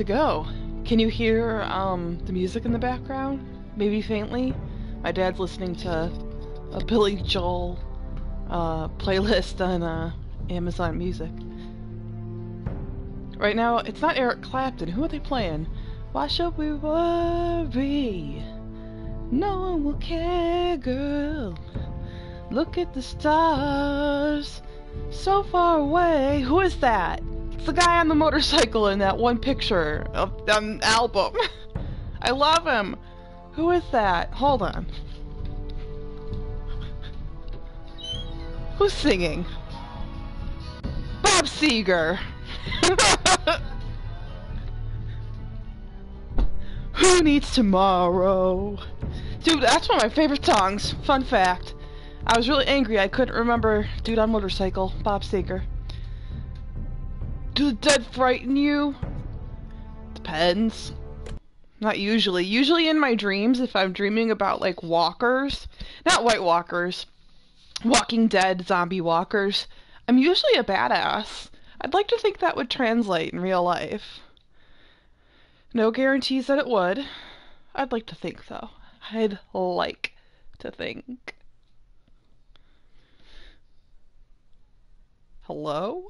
To go. Can you hear the music in the background? Maybe faintly? My dad's listening to a Billy Joel playlist on Amazon Music. Right now, it's not Eric Clapton. Who are they playing? Why should we worry? No one will care, girl. Look at the stars so far away. Who is that? It's the guy on the motorcycle in that one picture of the album. I love him. Who is that? Hold on. Who's singing? Bob Seger. Who needs tomorrow? Dude, that's one of my favorite songs. Fun fact. I was really angry I couldn't remember Dude on Motorcycle, Bob Seger. Do the dead frighten you? Depends. Not usually. Usually in my dreams, if I'm dreaming about, like, walkers, not White Walkers, Walking Dead zombie walkers, I'm usually a badass. I'd like to think that would translate in real life. No guarantees that it would. I'd like to think, though. I'd like to think. Hello?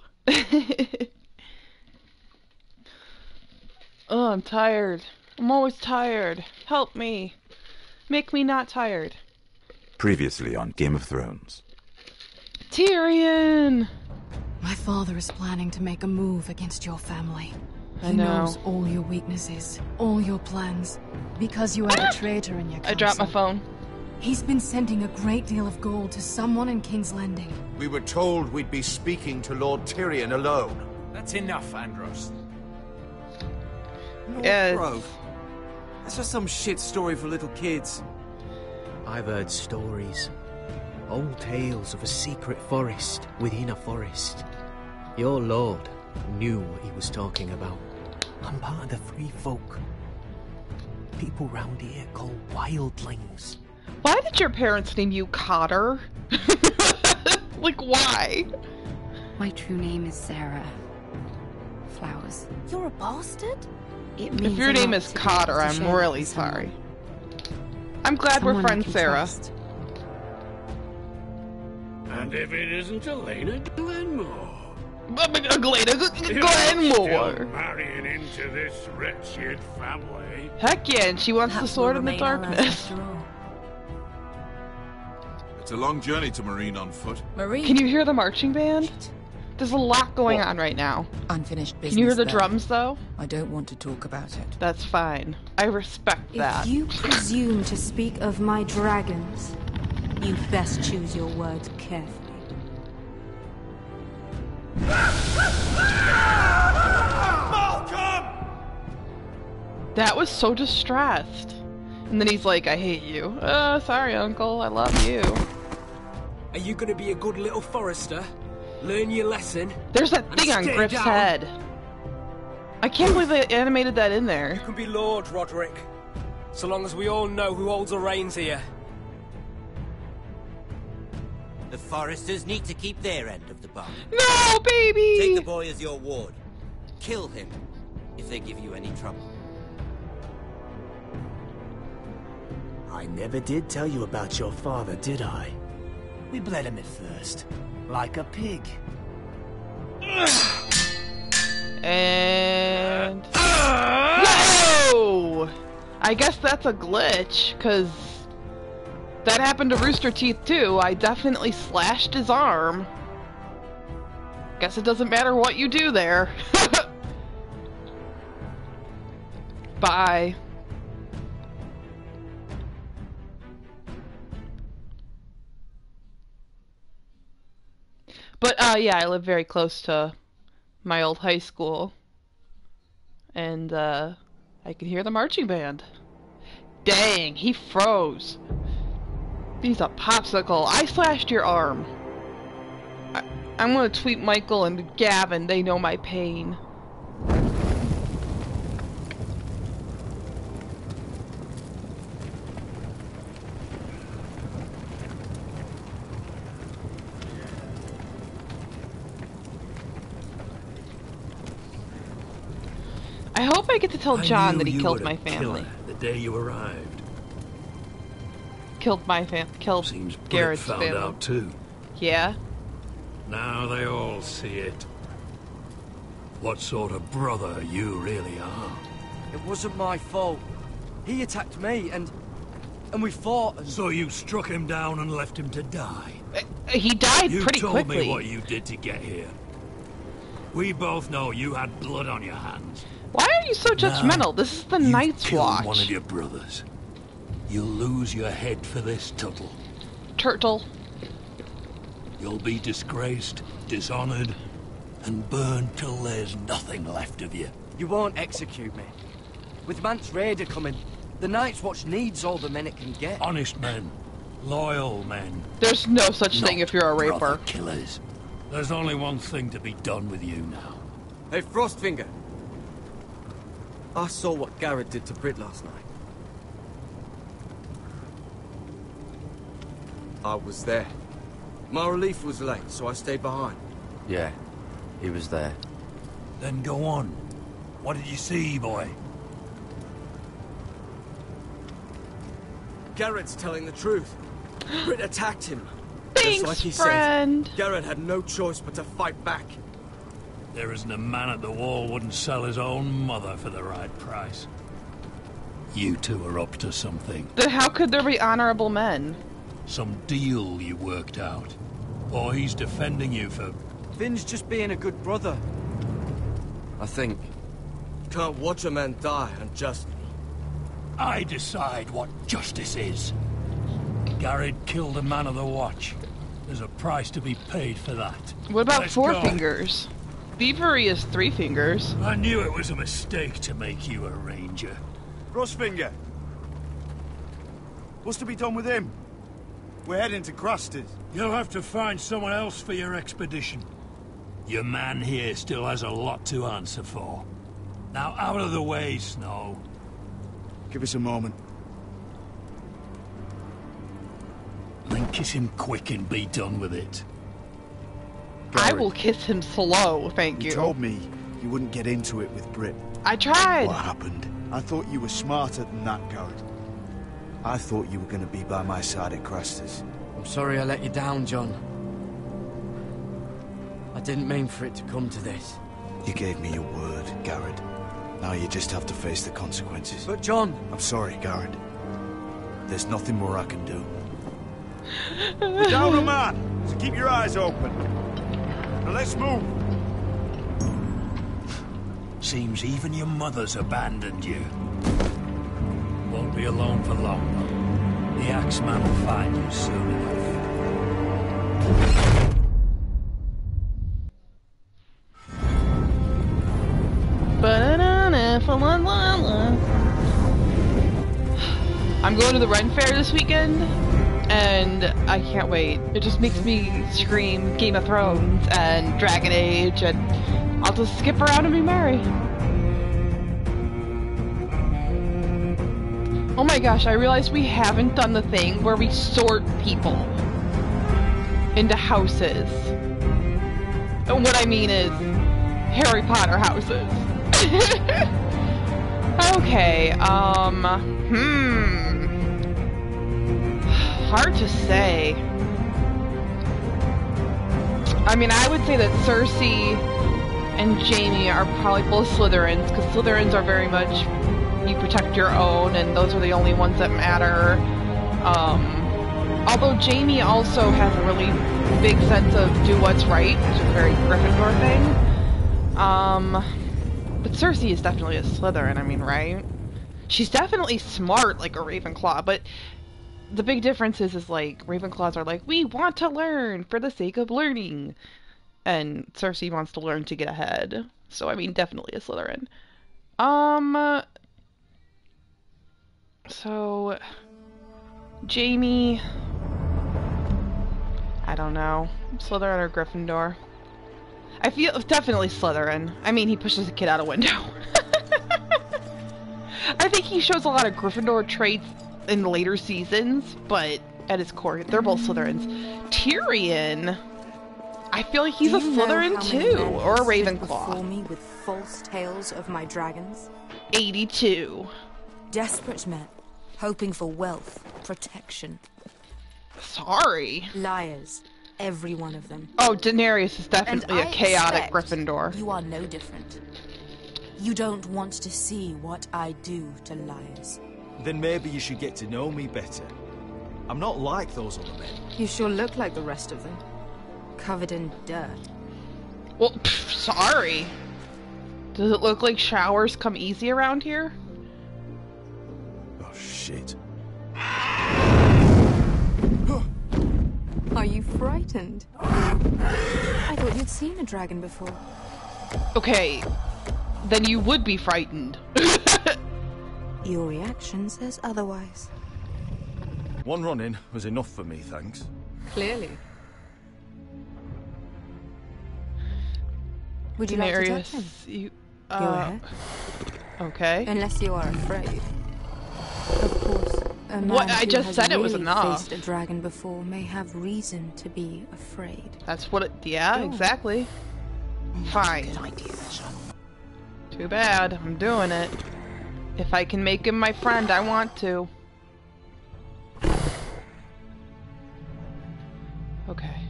Oh, I'm tired. I'm always tired. Help me. Make me not tired. Previously on Game of Thrones. Tyrion! My father is planning to make a move against your family. I He know. knows all your weaknesses, all your plans, because you had a traitor in your council. I dropped my phone. He's been sending a great deal of gold to someone in King's Landing. We were told we'd be speaking to Lord Tyrion alone. That's enough, Andros. Yes. Grove. That's just some shit story for little kids. I've heard stories. Old tales of a secret forest within a forest. Your lord knew what he was talking about. I'm part of the free folk. People round here call wildlings. Why did your parents name you Cotter? Like, why? My true name is Sarah Flowers. You're a bastard? It If means your a name lot is to be Cotter, able to I'm share really with someone. sorry. I'm glad Someone we're I friends, can Sarah. trust. And if it isn't Elena Glenmore. Glenmore. Marrying into this wretched family. Heck yeah, and she wants the Perhaps sword we'll in the remain allies darkness. after all. It's a long journey to Marine on foot. Marine. Can you hear the marching band? There's a lot going on right now. Unfinished business. Can you hear the there. drums, though? I don't want to talk about it. That's fine. I respect that. If you presume to speak of my dragons, you best choose your words carefully. That was so distressed. And then he's like, I hate you. Sorry, uncle. I love you. Are you gonna be a good little forester? Learn your lesson? There's that And thing on stay Griff's down. head. I can't believe they animated that in there. You can be Lord, Roderick. So long as we all know who holds the reins here. The foresters need to keep their end of the bargain. No, baby! Take the boy as your ward. Kill him if they give you any trouble. I never did tell you about your father, did I? We bled him at first, like a pig. And... Whoa! I guess that's a glitch, because that happened to Rooster Teeth too. I definitely slashed his arm. Guess it doesn't matter what you do there. Bye. But, yeah, I live very close to my old high school. And, I can hear the marching band. Dang, he froze. He's a popsicle. I slashed your arm. I'm gonna tweet Michael and Gavin. They know my pain. I I hope I get to tell I John knew that he you killed were my a family. killer the day you arrived. Killed Seems Britt Garrett's found family. out too. Yeah? Now they all see it. What sort of brother you really are. It wasn't my fault. He attacked me, and we fought. And... So you struck him down and left him to die. He died you pretty told quickly. me what you did to get here. We both know you had blood on your hands. Why are you so judgmental? Now, This is the you've Night's killed Watch. one of your brothers. You'll lose your head for this, Tuttle. Turtle. You'll be disgraced, dishonored, and burned till there's nothing left of you. You won't execute me. With Mance Raider coming, the Night's Watch needs all the men it can get. Honest men. Loyal men. There's no such Not thing if you're a raper. brother killers. There's only one thing to be done with you now. Hey, Frostfinger. I saw what Garrett did to Britt last night. I was there. My relief was late, so I stayed behind. Yeah, he was there. Then go on. What did you see, boy? Garrett's telling the truth. Britt attacked him. Thanks, Just like he friend. said, Garrett had no choice but to fight back. There isn't a man at the wall wouldn't sell his own mother for the right price. You two are up to something. Then how could there be honorable men? Some deal you worked out. Or he's defending you for... Finn's just being a good brother. I think. Can't watch a man die unjustly. I decide what justice is. Garrett killed a man of the watch. There's a price to be paid for that. What about Let's four go. fingers? Thievery is 3 fingers. I knew it was a mistake to make you a ranger. Frostfinger. What's to be done with him? We're heading to Cruster's. You'll have to find someone else for your expedition. Your man here still has a lot to answer for. Now out of the way, Snow. Give us a moment. Then kiss him quick and be done with it. I will kiss him slow, thank you. You told me you wouldn't get into it with Britt. I tried. What happened? I thought you were smarter than that, Garrett. I thought you were going to be by my side at Cruster's. I'm sorry I let you down, John. I didn't mean for it to come to this. You gave me your word, Garrett. Now you just have to face the consequences. But John... I'm sorry, Garrett. There's nothing more I can do. We're down a man, so keep your eyes open. Now let's move. Seems even your mother's abandoned you. Won't be alone for long, though. The Axeman will find you soon enough. I'm going to the Ren Fair this weekend, and I can't wait. It just makes me scream Game of Thrones and Dragon Age, and I'll just skip around and be merry. Oh my gosh, I realized we haven't done the thing where we sort people into houses. And what I mean is Harry Potter houses. Okay, hard to say. I mean, I would say that Cersei and Jaime are probably both Slytherins, because Slytherins are very much, you protect your own, and those are the only ones that matter. Although Jaime also has a really big sense of do what's right, which is a very Gryffindor thing. But Cersei is definitely a Slytherin, I mean, right? She's definitely smart like a Ravenclaw, but the big difference is like, Ravenclaws are like, we want to learn for the sake of learning. And Cersei wants to learn to get ahead. So, I mean, definitely a Slytherin. So, Jaime, I don't know, Slytherin or Gryffindor? I feel definitely Slytherin. I mean, he pushes a kid out a window. I think he shows a lot of Gryffindor traits in later seasons, but at his core, they're both Slytherins. Tyrion, I feel like he's Do a you know Slytherin how many too, men or a have stood Ravenclaw. before me with false tales of my dragons? 82. Desperate men, hoping for wealth, protection. Sorry. Liars, every one of them. Oh, Daenerys is definitely a And I chaotic expect Gryffindor. You are no different. You don't want to see what I do to liars. Then maybe you should get to know me better. I'm not like those other men. You sure look like the rest of them. Covered in dirt. Well, sorry. Does it look like showers come easy around here? Oh, shit. Are you frightened? I thought you'd seen a dragon before. Okay, then you would be frightened. Your reaction says otherwise. One run-in was enough for me, thanks. Clearly. Would you like to touch him? You, Go ahead. Okay. Unless you are afraid. Of course, a man What? I who just has said it was really enough. faced a dragon before may have reason to be afraid. That's what it. Yeah, Go on. exactly. Fine. Good idea, son. Too bad. I'm doing it. If I can make him my friend, I want to. Okay.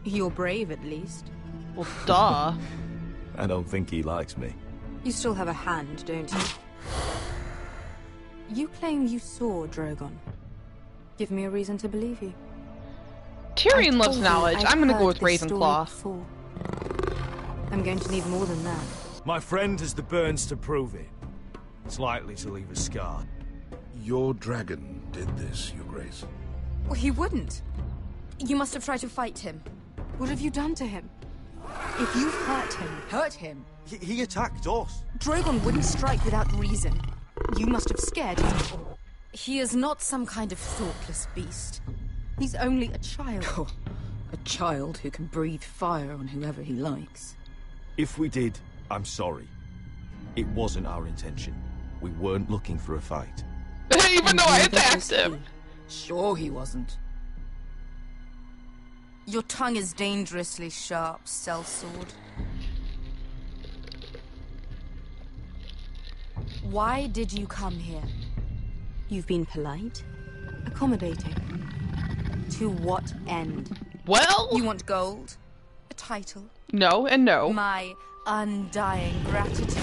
You're brave, at least. Well, duh. I don't think he likes me. You still have a hand, don't you? You claim you saw Drogon. Give me a reason to believe you. Tyrion I loves told you knowledge. I'd I'm gonna go heard with this story Ravenclaw. before. I'm going to need more than that. My friend has the burns to prove it. It's likely to leave a scar. Your dragon did this, Your Grace. Well, he wouldn't. You must have tried to fight him. What have you done to him? If you've hurt him. He attacked us. Drogon wouldn't strike without reason. You must have scared him. He is not some kind of thoughtless beast. He's only a child. Oh, a child who can breathe fire on whoever he likes. If we did, I'm sorry. It wasn't our intention. We weren't looking for a fight. Even though I attacked him. Sure he wasn't. Your tongue is dangerously sharp, sellsword. Why did you come here? You've been polite, accommodating. To what end? Well, you want gold? A title? No and no. My undying gratitude.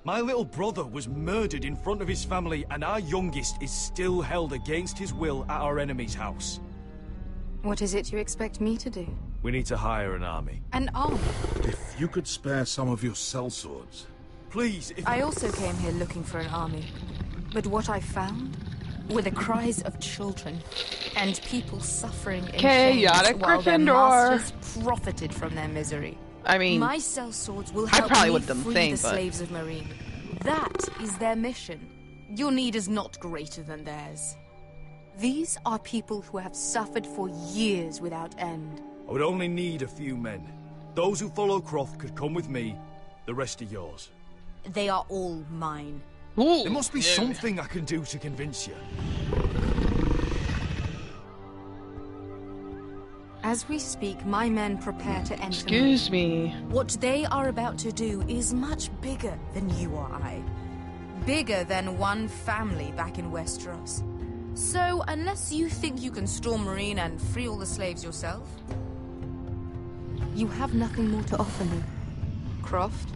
My little brother was murdered in front of his family, and our youngest is still held against his will at our enemy's house. What is it you expect me to do? We need to hire an army. An army? If you could spare some of your sellswords. Please, if... I also came here looking for an army. But what I found were the cries of children and people suffering in Chaotic chains while their Gryffindor. masters profited from their misery. I mean, my sellswords will I help probably me would have done the free same, the but- slaves of Marine. That is their mission. Your need is not greater than theirs. These are people who have suffered for years without end. I would only need a few men. Those who follow Croft could come with me. The rest are yours. They are all mine. Ooh, There must be something I can do to convince you. As we speak, my men prepare to enter. Excuse me. What they are about to do is much bigger than you or I. Bigger than one family back in Westeros. So, unless you think you can storm Marine and free all the slaves yourself, you have nothing more to offer me. Croft?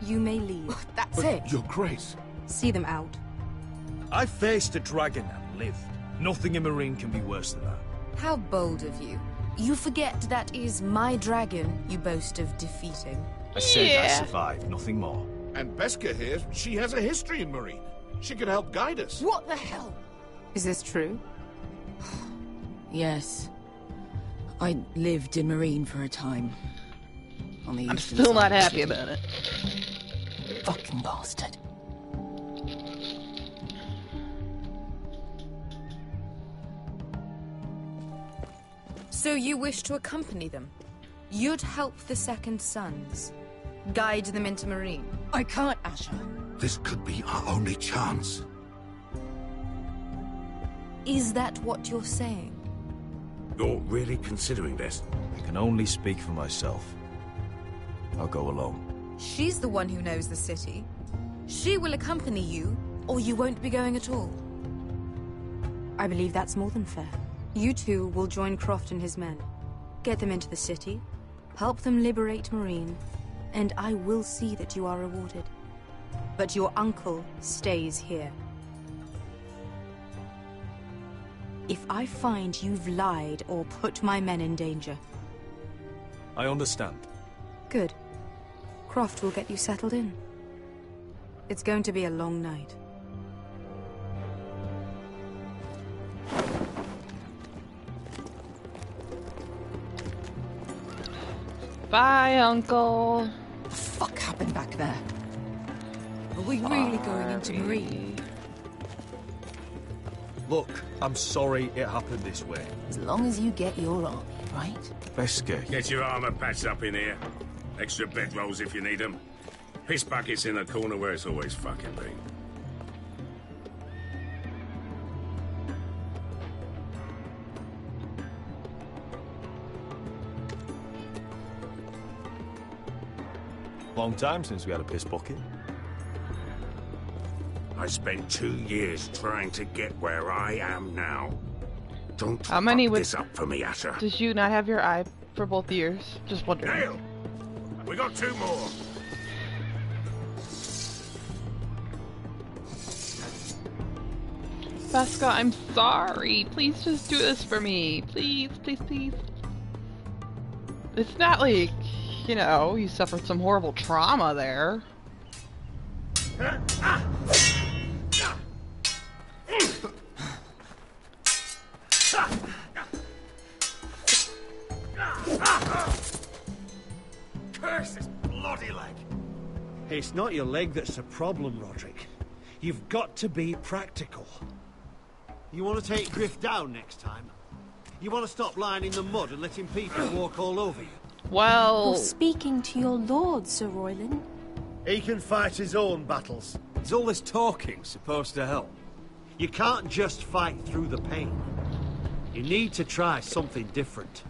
You may leave. That's But, it. Your Grace. See them out. I faced a dragon and lived. Nothing in Marine can be worse than that. How bold of you. You forget that is my dragon you boast of defeating. I said I survived, nothing more. And Beska here, she has a history in Marine. She could help guide us. What the hell? Is this true? Yes. I lived in Marine for a time. On the I'm eastern still not side of the happy city. about it. Fucking bastard. So you wish to accompany them? You'd help the Second Sons. Guide them into Marine. I can't, Asher. This could be our only chance. Is that what you're saying? You're really considering this? I can only speak for myself. I'll go alone. She's the one who knows the city. She will accompany you, or you won't be going at all. I believe that's more than fair. You two will join Croft and his men. Get them into the city, help them liberate Marine, and I will see that you are rewarded. But your uncle stays here. If I find you've lied or put my men in danger... I understand. Good. Croft will get you settled in. It's going to be a long night. Bye, Uncle. What the fuck happened back there? Are we really going into Marine? Look, I'm sorry it happened this way. As long as you get your army, right? Beske. Get your armor patched up in here. Extra bedrolls if you need them. Piss buckets in the corner where it's always fucking been. Long time since we had a piss bucket. I spent 2 years trying to get where I am now. Don't How many fuck would this up for me, Asher. Did you not have your eye for both years? Just wondering. Dale! We got 2 more. Beska, I'm sorry. Please just do this for me. Please, please, please. It's not like, you know, you suffered some horrible trauma there. Curse this bloody leg. It's not your leg that's the problem, Roderick. You've got to be practical. You want to take Griff down next time? You want to stop lying in the mud and letting people walk all over you? Well... You're speaking to your lord, Sir Royland. He can fight his own battles. Is all this talking supposed to help? You can't just fight through the pain. You need to try something different.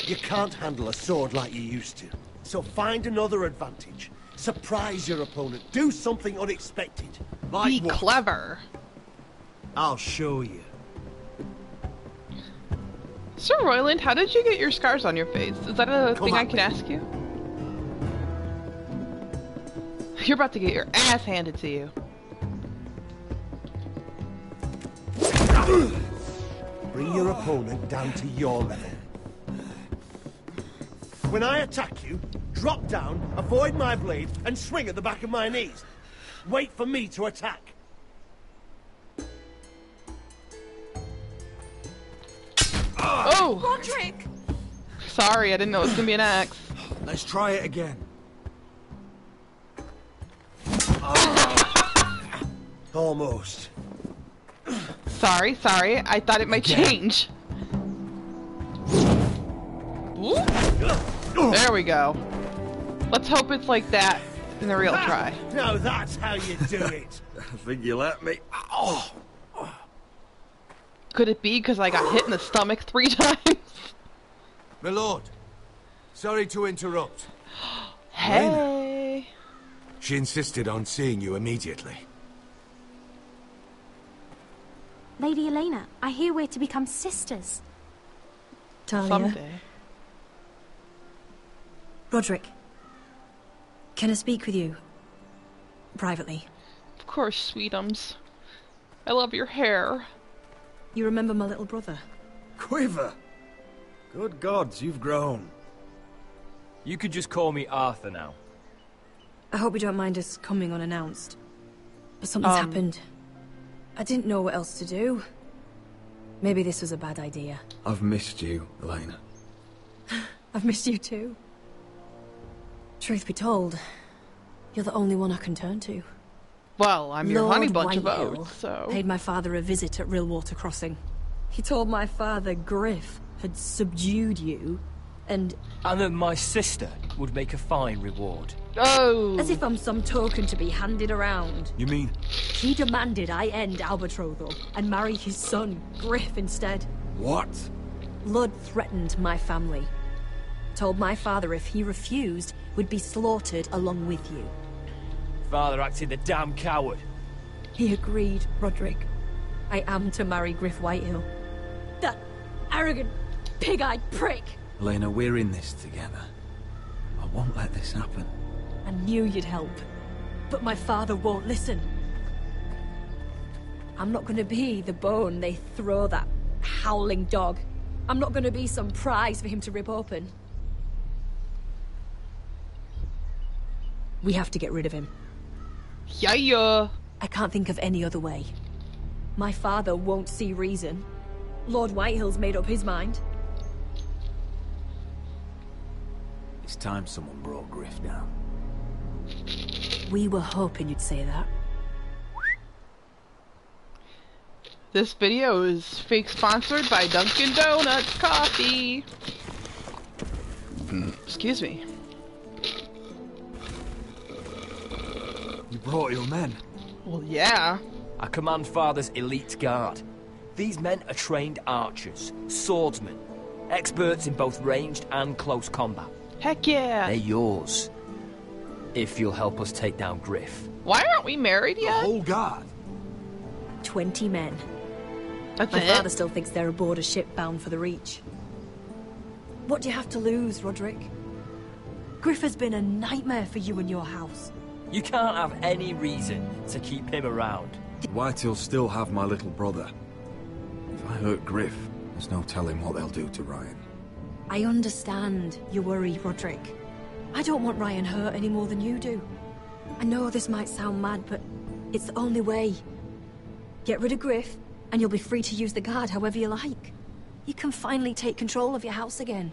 You can't handle a sword like you used to. So find another advantage. Surprise your opponent. Do something unexpected. Like Be what? clever. I'll show you. Sir Royland, how did you get your scars on your face? Is that a Come thing I on. can ask you? You're about to get your ass handed to you. Bring your opponent down to your level. When I attack you, drop down, avoid my blade, and swing at the back of my knees. Wait for me to attack. Oh! Roderick! Sorry, I didn't know it was gonna be an axe. Let's try it again. Almost. Sorry, I thought it might change. Ooh. There we go. Let's hope it's like that in the real try. Now that's how you do it. I think you let me. Oh! Could it be because I got hit in the stomach 3 times? My lord, sorry to interrupt. Hey! She insisted on seeing you immediately. Lady Elena, I hear we're to become sisters. Talia. Someday. Roderick. Can I speak with you? Privately. Of course, sweetums. I love your hair. You remember my little brother? Quiver! Good gods, you've grown. You could just call me Arthur now. I hope you don't mind us coming unannounced. But something's happened. I didn't know what else to do. Maybe this was a bad idea. I've missed you, Elena. I've missed you too. Truth be told, you're the only one I can turn to. Well, I'm your honey Lord bunch of Whitehill oats, so... paid my father a visit at Rillwater Crossing. He told my father Griff had subdued you, and... And that my sister would make a fine reward. Oh! As if I'm some token to be handed around. You mean? He demanded I end our betrothal and marry his son, Griff, instead. What? Lud threatened my family. Told my father if he refused, we'd be slaughtered along with you. Father acted the damn coward. He agreed, Roderick. I am to marry Griff Whitehill. That arrogant, pig-eyed prick! Elena, we're in this together. I won't let this happen. I knew you'd help, but my father won't listen. I'm not gonna be the bone they throw that howling dog. I'm not gonna be some prize for him to rip open. We have to get rid of him. Yeah. I can't think of any other way. My father won't see reason. Lord Whitehill's made up his mind. It's time someone brought Griff down. We were hoping you'd say that. This video is fake sponsored by Dunkin' Donuts Coffee. Excuse me. You brought your men. Well, yeah. I command Father's elite guard. These men are trained archers, swordsmen, experts in both ranged and close combat. Heck yeah. They're yours. If you'll help us take down Griff. Why aren't we married yet? The whole guard. 20 men. That's My it? father still thinks they're aboard a ship bound for the Reach. What do you have to lose, Roderick? Griff has been a nightmare for you and your house. You can't have any reason to keep him around. Whitehill'll still have my little brother. If I hurt Griff, there's no telling what they'll do to Ryan. I understand your worry, Roderick. I don't want Ryan hurt any more than you do. I know this might sound mad, but it's the only way. Get rid of Griff, and you'll be free to use the guard however you like. You can finally take control of your house again.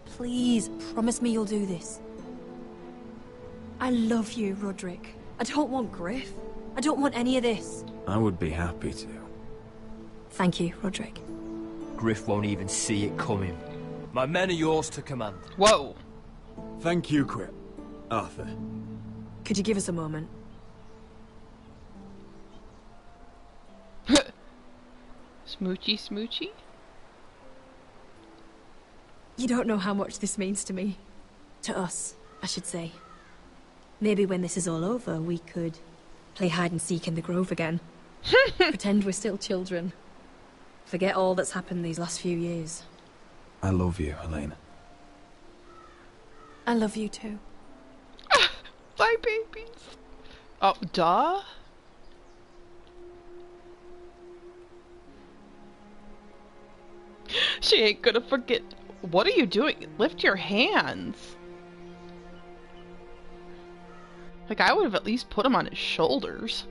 Please, promise me you'll do this. I love you, Roderick. I don't want Griff. I don't want any of this. I would be happy to. Thank you, Roderick. Griff won't even see it coming. My men are yours to command. Whoa. Thank you, Quip. Arthur. Could you give us a moment? Smoochy, smoochy? You don't know how much this means to me. To us, I should say. Maybe when this is all over, we could play hide and seek in the grove again. Pretend we're still children. Forget all that's happened these last few years. I love you, Elena. I love you too. Bye, babies. Oh, duh? She ain't gonna forget. What are you doing? Lift your hands. Like, I would have at least put him on his shoulders.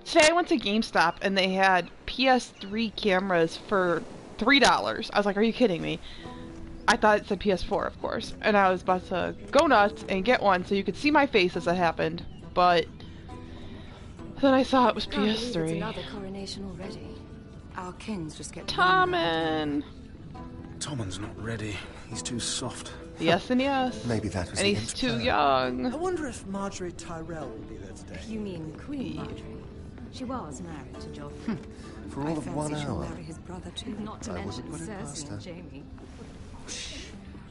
Today I went to GameStop and they had PS3 cameras for $3. I was like, are you kidding me? I thought it said PS4, of course. And I was about to go nuts and get one so you could see my face as it happened. But then I saw it was PS3. It's another coronation already. Our kings just get Tommen! Tommen's not ready. He's too soft. Yes and yes. Maybe that was and he's too young. I wonder if Marjorie Tyrell will be there today. You mean Queen Marjorie? She was married to Joffrey. For all of 1 she'll hour. marry his brother too. Not to I mention wouldn't put it past Cersei her. and Jaime. Oh, shh.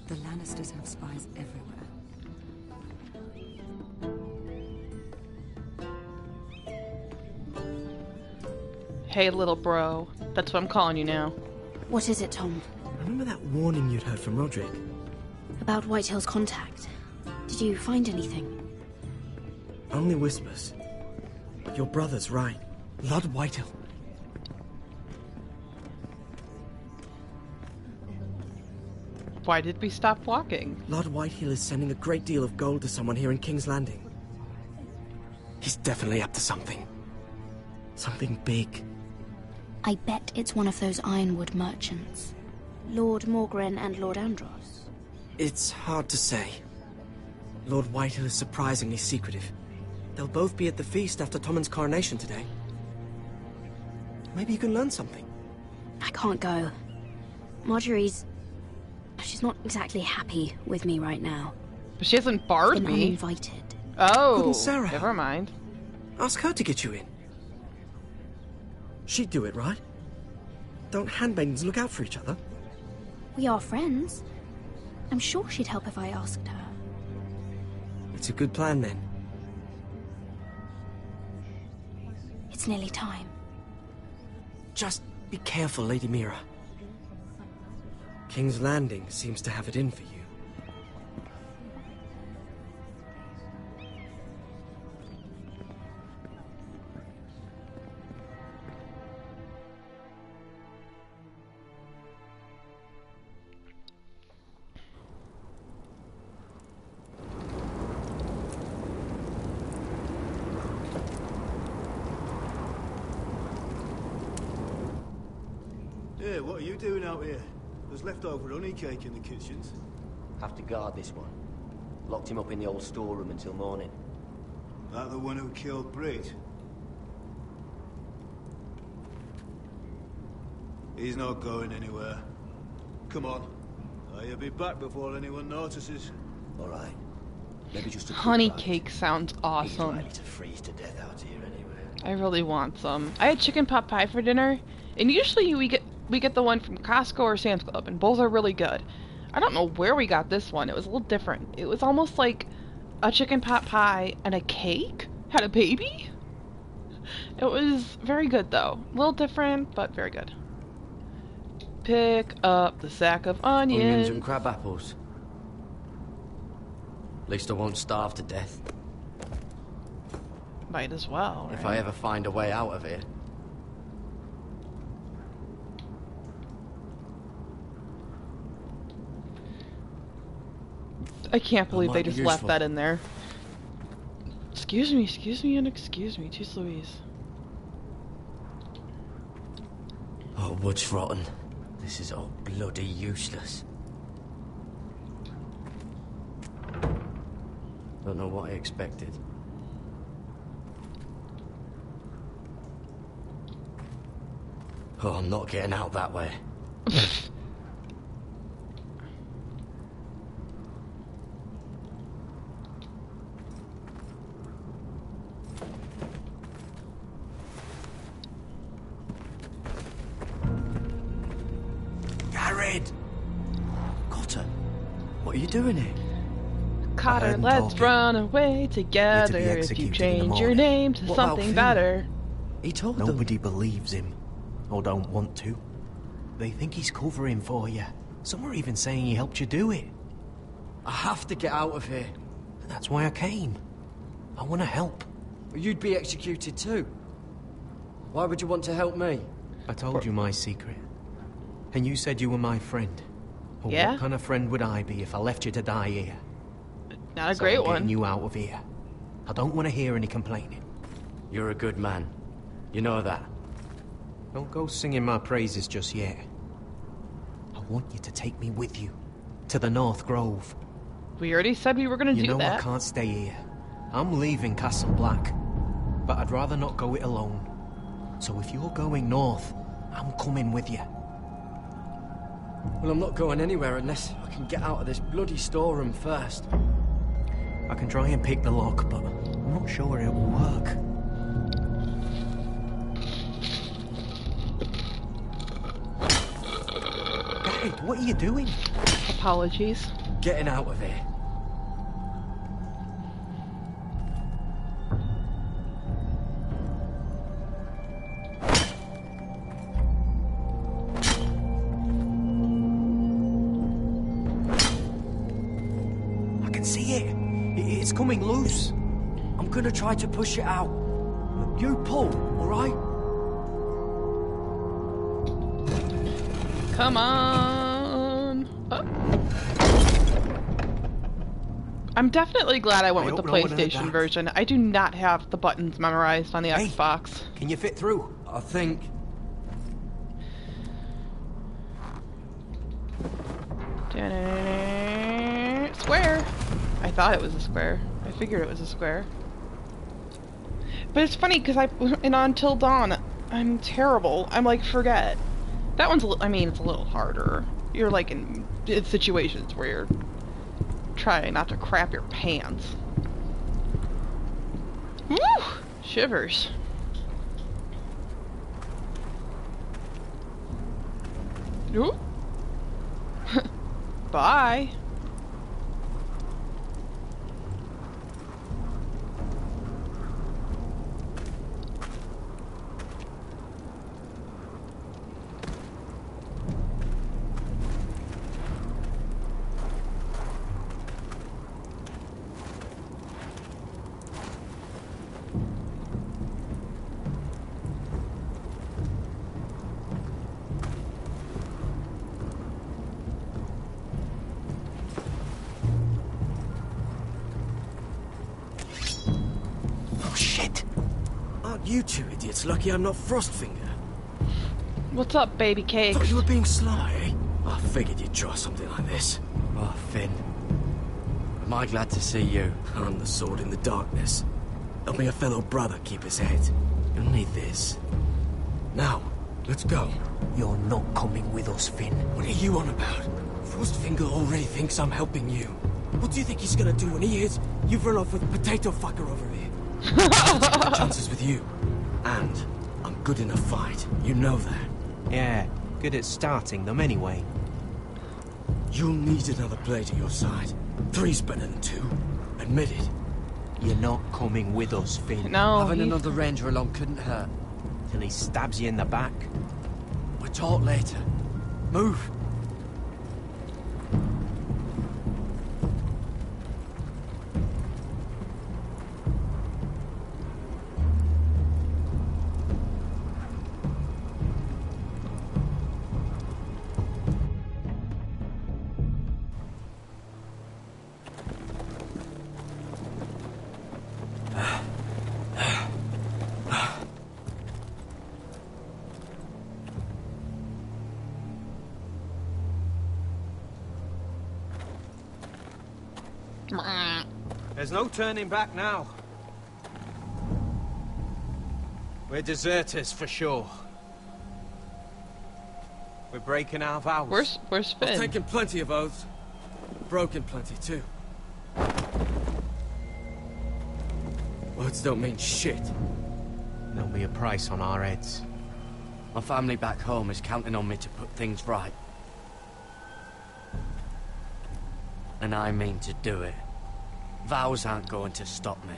The Lannisters have spies everywhere. Hey, little bro. That's what I'm calling you now. What is it, Tom? Remember that warning you'd heard from Roderick? About Whitehill's contact. Did you find anything? Only whispers. But your brother's right. Lord Whitehill. Why did we stop walking? Lord Whitehill is sending a great deal of gold to someone here in King's Landing. He's definitely up to something. Something big. I bet it's one of those ironwood merchants. Lord Morgren and Lord Andros. It's hard to say. Lord Whitehill is surprisingly secretive. They'll both be at the feast after Tommen's coronation today. Maybe you can learn something. I can't go. Marjorie's... She's not exactly happy with me right now. But she hasn't barred Been me. uninvited. Oh, Couldn't Sarah never mind. Ask her to get you in. She'd do it, right? Don't handmaidens look out for each other? We are friends. I'm sure she'd help if I asked her. It's a good plan, then. It's nearly time. Just be careful, Lady Mira. King's Landing seems to have it in for you. Yeah, what are you doing out here? There's leftover honey cake in the kitchens. Have to guard this one. Locked him up in the old storeroom until morning. That the one who killed Brit? He's not going anywhere. Come on. I'll be back before anyone notices. All right. Maybe just a Honey cake sounds awesome. to freeze to death out here anyway. I really want some. I had chicken pot pie for dinner, and usually we get the one from Costco or Sam's Club, and both are really good. I don't know where we got this one. It was a little different. It was almost like a chicken pot pie and a cake had a baby. It was very good though. A little different, but very good. Pick up the sack of onions. Onions and crab apples. At least I won't starve to death. Might as well, right? If I ever find a way out of here. I can't believe they might be just left useful. that in there. Excuse me, and excuse me. Jeez Louise. Oh, wood's rotten. This is all bloody useless. Don't know what I expected. Oh, I'm not getting out that way. Garrett! Cotter, what are you doing here? Cotter, let's run away together if you change your name to What about something Finn? better. He told them. Nobody believes him, or don't want to. They think he's covering for you. Some are even saying he helped you do it. I have to get out of here. That's why I came. I want to help. You'd be executed too. Why would you want to help me? I told you my secret. And you said you were my friend. Well, Yeah? what kind of friend would I be if I left you to die here? Not a So great I'm getting one. you out of here. I don't want to hear any complaining. You're a good man. You know that. Don't go singing my praises just yet. I want you to take me with you. To the North Grove. We already said we were going to You do know I that. can't stay here. I'm leaving Castle Black. But I'd rather not go it alone. So if you're going north, I'm coming with you. Well, I'm not going anywhere unless I can get out of this bloody storeroom first. I can try and pick the lock, but I'm not sure it will work. Dad, what are you doing? Apologies. Getting out of here. I can see it. It's coming loose. I'm gonna try to push it out. You pull, alright? Come on. Oh. I'm definitely glad I went with the hope no one heard PlayStation that. version. I do not have the buttons memorized on the Hey. Xbox. Can you fit through? I think. Square. I thought it was a square. I figured it was a square. But it's funny because in Until Dawn, I'm terrible. I'm like, forget. That one's, I mean, it's a little harder. you're like in situations where you're trying not to crap your pants. Woo! Shivers. Ooh. Bye. You two idiots lucky I'm not Frostfinger. What's up, baby cake? Thought you were being sly, eh? I figured you'd try something like this. Oh, Finn. Am I glad to see you? I'm the sword in the darkness. Helping a fellow brother keep his head. You'll need this. Now, let's go. You're not coming with us, Finn. What are you on about? Frostfinger already thinks I'm helping you. What do you think he's gonna do when he hears you've run off with Potato Fucker over here? Chances with you. And I'm good in a fight. You know that. Yeah, good at starting them anyway. You'll need another blade at your side. 3's better than 2. Admit it. You're not coming with us, Finn. No. Having another ranger along couldn't hurt. Till he stabs you in the back. We'll talk later. Move. There's no turning back now. We're deserters for sure. We're breaking our vows. Where's Finn? I've taken plenty of oaths. Broken plenty too. Words don't mean shit. There'll be a price on our heads. My family back home is counting on me to put things right. And I mean to do it. Vows aren't going to stop me.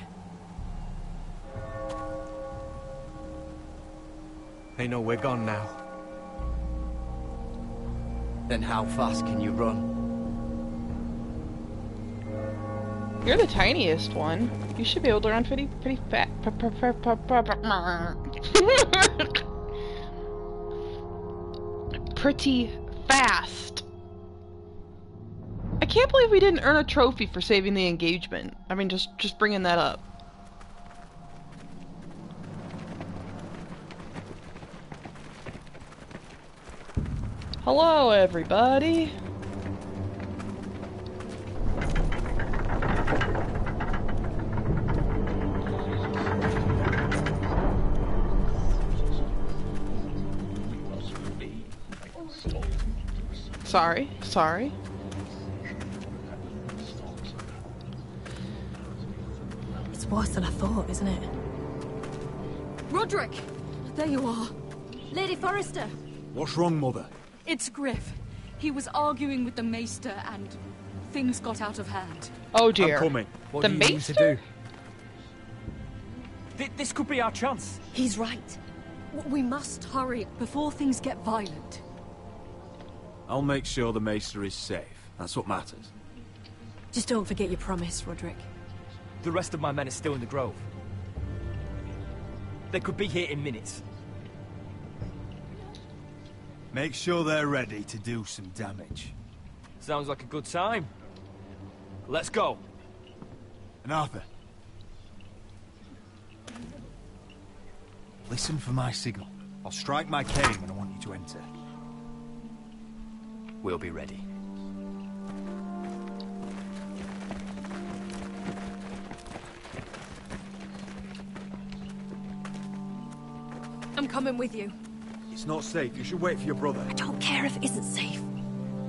They know we're gone now. Then how fast can you run? You're the tiniest one. You should be able to run pretty fast. Pretty fast. I can't believe we didn't earn a trophy for saving the engagement. I mean, just bringing that up. Hello, everybody. Sorry. It's worse than I thought, isn't it? Roderick! There you are. Lady Forrester. What's wrong, Mother? It's Griff. He was arguing with the Maester and things got out of hand. Oh dear. I'm coming. What The do you mean Maester? to do? This could be our chance. He's right. We must hurry before things get violent. I'll make sure the Maester is safe. That's what matters. Just don't forget your promise, Roderick. The rest of my men are still in the grove. They could be here in minutes. Make sure they're ready to do some damage. Sounds like a good time. Let's go. And Arthur, listen for my signal. I'll strike my cane when I want you to enter. We'll be ready. I'm coming with you. It's not safe. You should wait for your brother. I don't care if it isn't safe.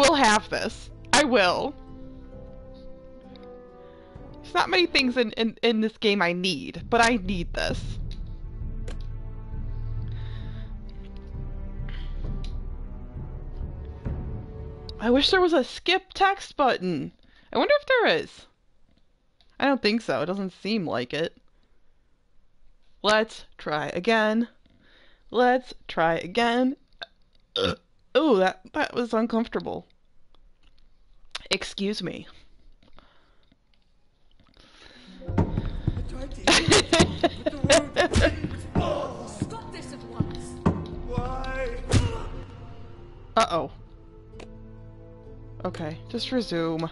will have this. I will. There's not many things in this game I need, but I need this. I wish there was a skip text button. I wonder if there is. I don't think so. It doesn't seem like it. Let's try again. Let's try again. Oh, that was uncomfortable. Excuse me. Stop this at once. Why? Uh-oh. Okay, just resume.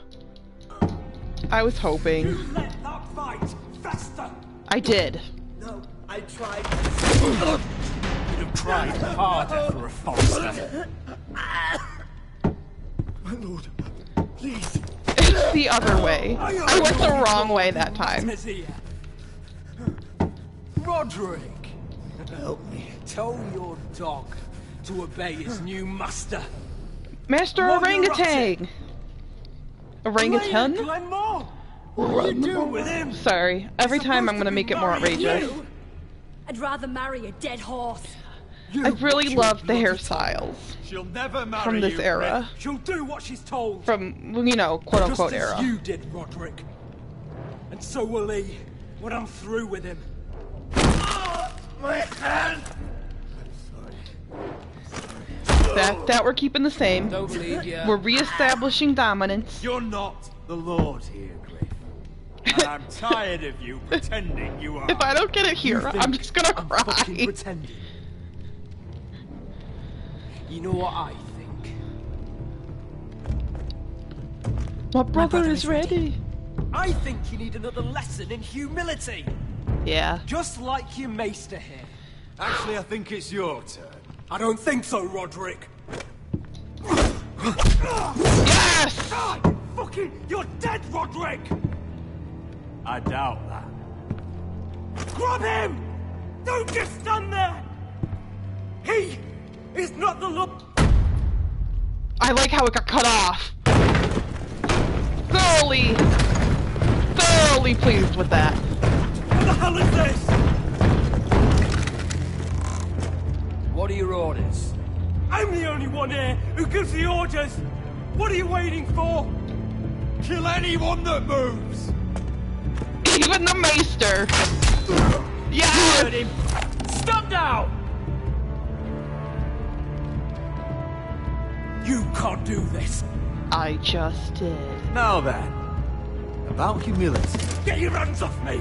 I was hoping. You let that fight fester. I did. No, I tried. You'd have tried harder for a Forrester. My lord, please. It's the other way. I went the wrong way that time. Roderick, help me. Tell your dog to obey his new master. Master Orangutan! Orangutan? What are you doing with him? Sorry, every time I'm gonna make it more outrageous. I'd rather marry a dead horse. I really love the hairstyles She'll never marry from this you, era. Griff. She'll do what she's told. From, you know, quote-unquote Just as era. you did, Roderick. And so will he, when I'm through with him. My hand! That we're keeping the same. Don't bleed, yeah. We're re-establishing dominance. You're not the Lord here, Griff. And I'm tired of you pretending you are. If I don't get it here, I'm just gonna cry. Fucking pretending. You know what I think? My brother is ready. I think you need another lesson in humility. Yeah. Just like your maester here. Actually, I think it's your turn. I don't think so, Roderick. Yes! You're dead, Roderick! I doubt that. Grab him! Don't just stand there! He is not the Lord. I like how it got cut off. Thoroughly pleased with that. What the hell is this? What are your orders? I'm the only one here who gives the orders. What are you waiting for? Kill anyone that moves. Even the maester. Yeah. You heard him. Stop now. You can't do this. I just did. Now then, about humility. Get your hands off me.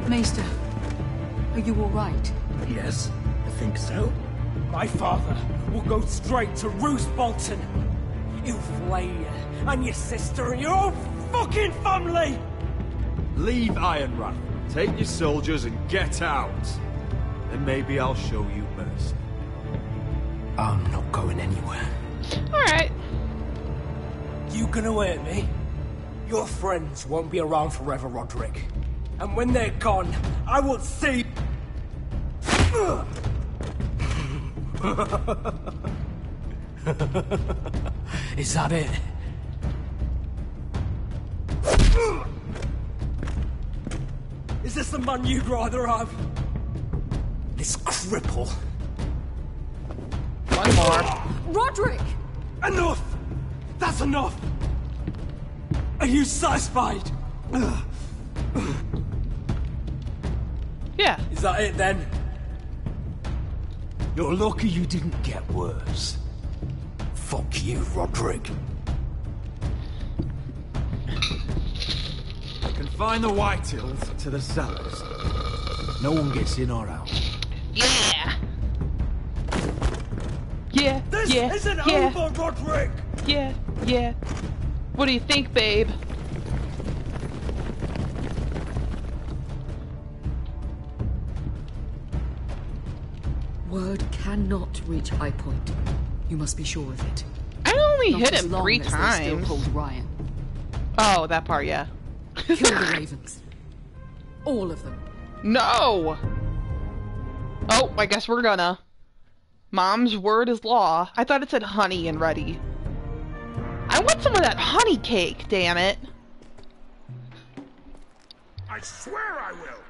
Maester, are you all right? Yes, I think so. My father will go straight to Roose Bolton. He'll flay you, and your sister, and your whole fucking family! Leave Ironrath, take your soldiers and get out. Then maybe I'll show you mercy. I'm not going anywhere. Alright. You gonna hurt me? Your friends won't be around forever, Roderick. And when they're gone, I will see... Is that it? Is this the man you'd rather have? This cripple. One more. Roderick! Enough! That's enough! Are you satisfied? Yeah. Is that it then? You're lucky you didn't get worse. Fuck you, Roderick. Confine the Whitehills to the cellars. No one gets in or out. Yeah. Yeah. This yeah. isn't yeah. over, Roderick! Yeah. Yeah. What do you think, babe? Word cannot reach High Point. You must be sure of it. I only Not hit as him long 3 as they still times. hold Ryan. Oh, that part, yeah. Kill the ravens. All of them. No! Oh, I guess we're gonna. Mom's word is law. I thought it said honey and ready. I want some of that honey cake, damn it. I swear I will.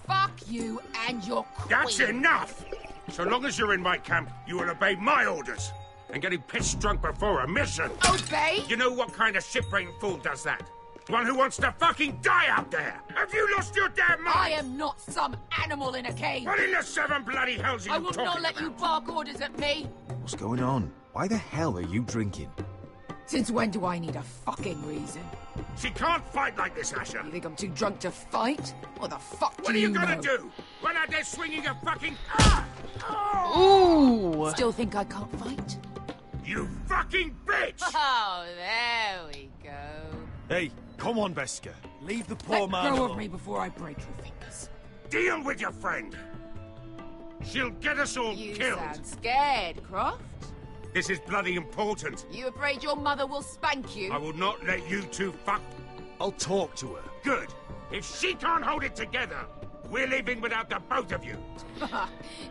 Fuck you and your queen. That's enough! So long as you're in my camp, you will obey my orders. And getting pissed drunk before a mission. Obey? You know what kind of ship-brained fool does that? One who wants to fucking die out there! Have you lost your damn mind? I am not some animal in a cage. What in the seven bloody hells are you I will talking not let about? you bark orders at me. What's going on? Why the hell are you drinking? Since when do I need a fucking reason? She can't fight like this, Asher. You think I'm too drunk to fight? What the fuck What do are you know? gonna do? Run out there swinging a fucking... Ooh! Still think I can't fight? You fucking bitch! Oh, there we go. Hey, come on, Veska. Leave the poor man Let go alone. of me before I break your fingers. Deal with your friend. She'll get us all You killed. sound scared, Croft. This is bloody important. You afraid your mother will spank you? I will not let you two fuck... I'll talk to her. Good. If she can't hold it together, we're leaving without the both of you.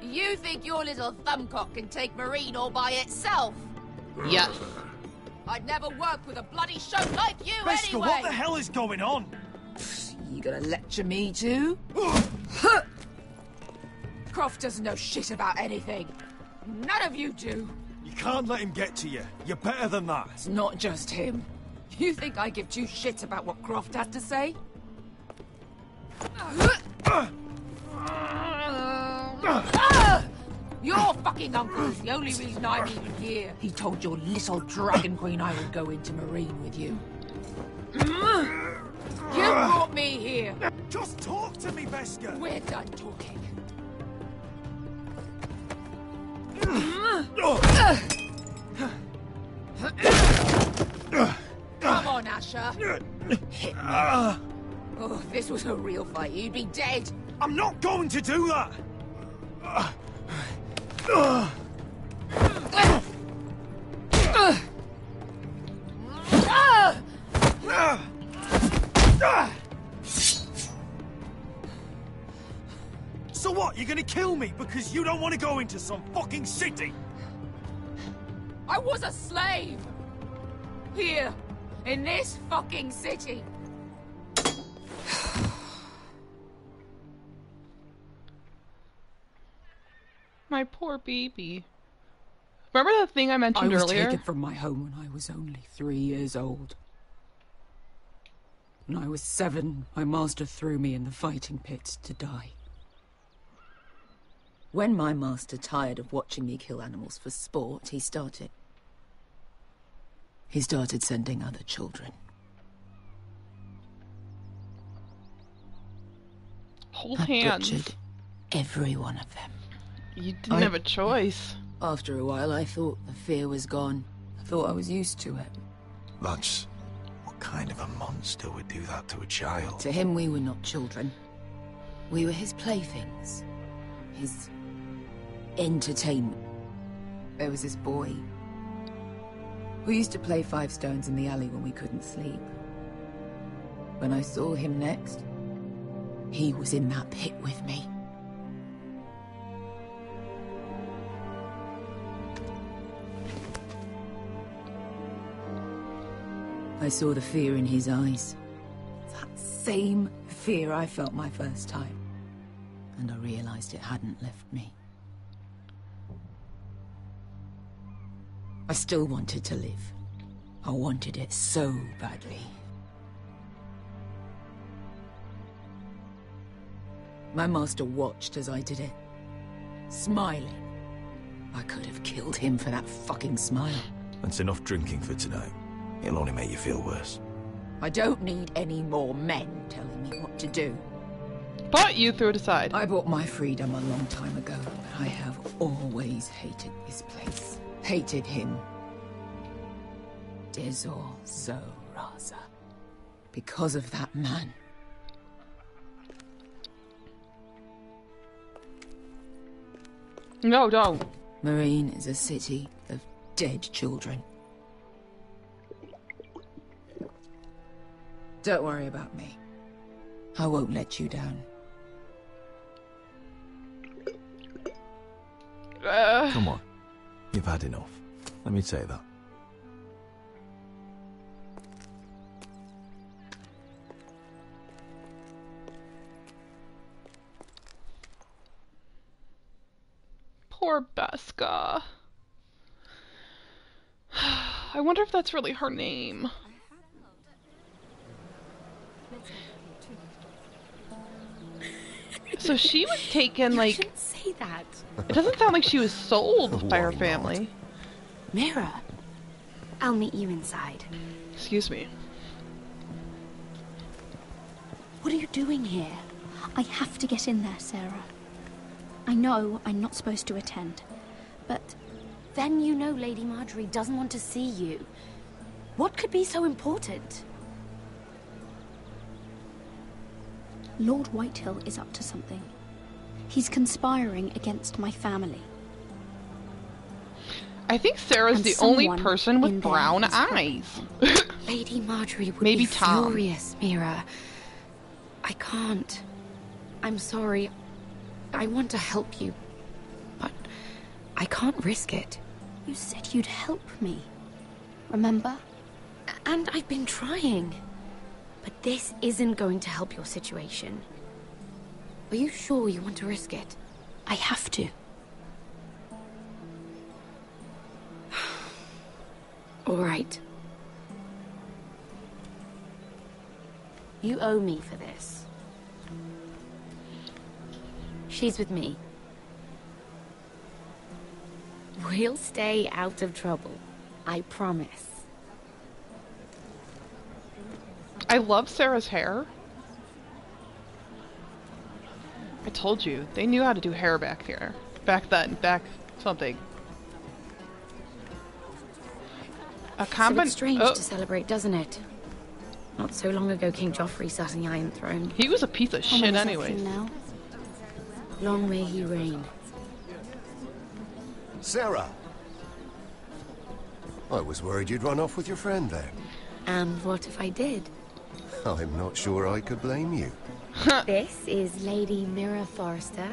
You think your little thumbcock can take Marine all by itself? Yeah. I'd never work with a bloody show like you Veska, anyway! what the hell is going on? You gonna lecture me too? Croft doesn't know shit about anything. None of you do. You can't let him get to you. You're better than that. It's not just him. You think I give two shits about what Croft has to say? Your fucking uncle is the only reason I'm even here. He told your little dragon queen I would go into Marine with you. You brought me here. Just talk to me, Veska. We're done talking. Come on, Asher. Hit me. Oh, if this was a real fight, you'd be dead. I'm not going to do that. So what? You're gonna kill me because you don't want to go into some fucking city? I was a slave. Here, in this fucking city. My poor baby. Remember the thing I mentioned I was earlier? taken from my home when I was only 3 years old. When I was 7, my master threw me in the fighting pit to die. When my master tired of watching me kill animals for sport, he started sending other children. Hold I hands. butchered every one of them. You didn't have a choice. After a while, I thought the fear was gone. I thought I was used to it. Lads, what kind of a monster would do that to a child? To him, we were not children. We were his playthings. His entertainment. There was this boy who used to play 5 stones in the alley when we couldn't sleep. When I saw him next, he was in that pit with me. I saw the fear in his eyes. That same fear I felt my first time. And I realized it hadn't left me. I still wanted to live. I wanted it so badly. My master watched as I did it, smiling. I could have killed him for that fucking smile. That's enough drinking for tonight. It'll only make you feel worse. I don't need any more men telling me what to do. But you threw it aside. I bought my freedom a long time ago, but I have always hated this place. Hated him. Dezor Zo Raza. Because of that man. No, don't. Marine is a city of dead children. Don't worry about me. I won't let you down. Come on. You've had enough. Let me say that. Poor Beska. I wonder if that's really her name. So she was taken, like... You shouldn't say that. It doesn't sound like she was sold by her Why family. Mira, I'll meet you inside. Excuse me. What are you doing here? I have to get in there, Sarah. I know I'm not supposed to attend, but then you know Lady Marjorie doesn't want to see you. What could be so important? Lord Whitehill is up to something. He's conspiring against my family. I think Sarah's And the only someone person with in there brown is eyes. Lady Marjorie would Maybe be Tom. furious, Mira. I can't. I'm sorry. I want to help you, but I can't risk it. You said you'd help me. Remember? And I've been trying. But this isn't going to help your situation. Are you sure you want to risk it? I have to. All right. You owe me for this. She's with me. We'll stay out of trouble. I promise. I love Sarah's hair. I told you, they knew how to do hair back here. Back then, back something. A It's a combin- bit strange oh, to celebrate, doesn't it? Not so long ago, King Joffrey sat on the Iron Throne. He was a piece of shit anyways. Now. Long may he reign. Sarah! I was worried you'd run off with your friend there. And what if I did? I'm not sure I could blame you. This is Lady Mira Forrester.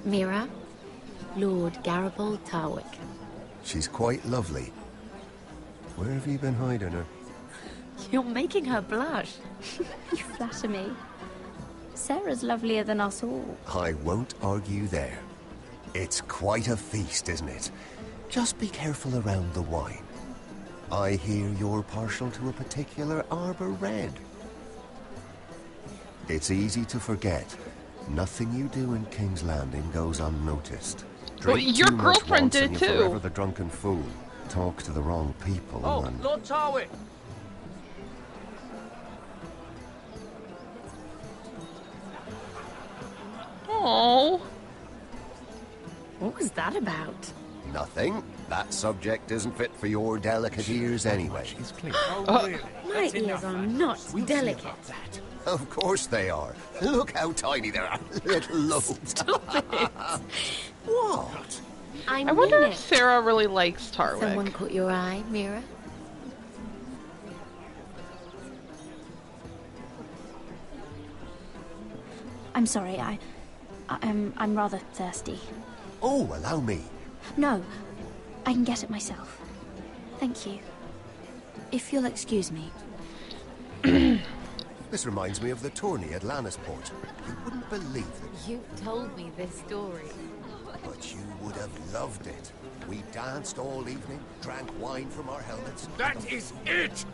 Mira, Lord Garibald Tarwick. She's quite lovely. Where have you been hiding her? You're making her blush. You flatter me. Sarah's lovelier than us all. I won't argue there. It's quite a feast, isn't it? Just be careful around the wine. I hear you're partial to a particular Arbor Red. It's easy to forget. Nothing you do in King's Landing goes unnoticed. Well, Drink your too much girlfriend once did and you're too. forever the drunken fool. Talk to the wrong people Oh, and... Lord Tarwick! Oh. What was that about? Nothing. That subject isn't fit for your delicate ears anyway. My ears are not delicate. Of course they are. Look how tiny they are. Little lobes. Stop it. What? I wonder mean if it. Sarah really likes Tarwick. Someone caught your eye, Mira? I'm sorry, I'm rather thirsty. Oh, allow me. No, I can get it myself. Thank you. If you'll excuse me. This reminds me of the tourney at Lannisport. You wouldn't believe it, You've told me this story. but you would have loved it. We danced all evening, drank wine from our helmets. That is it!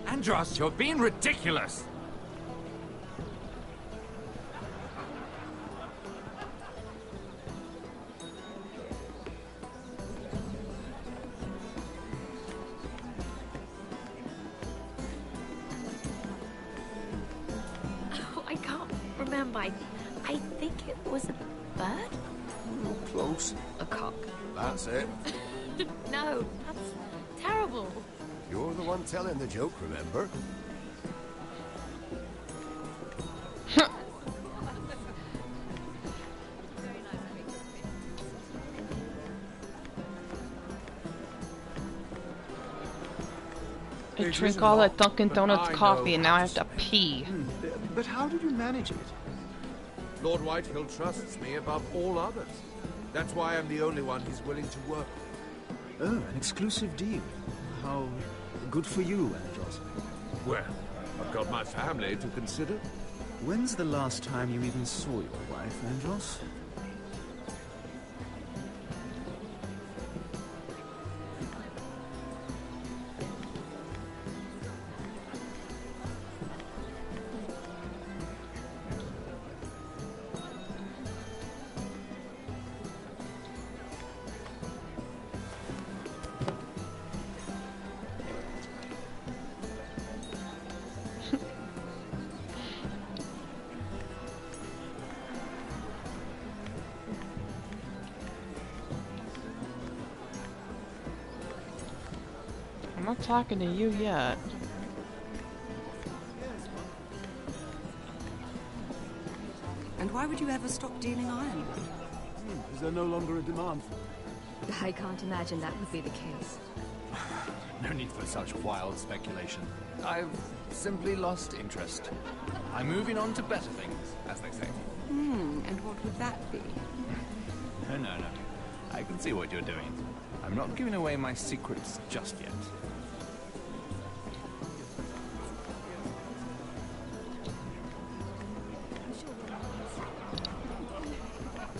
Andros, you're being ridiculous! Oh, I can't remember. I think it was a bird? Close. A cock. That's it. No, that's terrible. You're the one telling the joke, remember? I drink all that Dunkin' Donuts coffee and now I have to pee. But how did you manage it? Lord Whitehill trusts me above all others. That's why I'm the only one he's willing to work with. Oh, an exclusive deal. How good for you, Andros. Well, I've got my family to consider. When's the last time you even saw your wife, Andros? not talking to you yet. And why would you ever stop dealing iron? Is there no longer a demand? I can't imagine that would be the case. No need for such wild speculation. I've simply lost interest. I'm moving on to better things, as they say. And what would that be? No. I can see what you're doing. I'm not giving away my secrets just yet.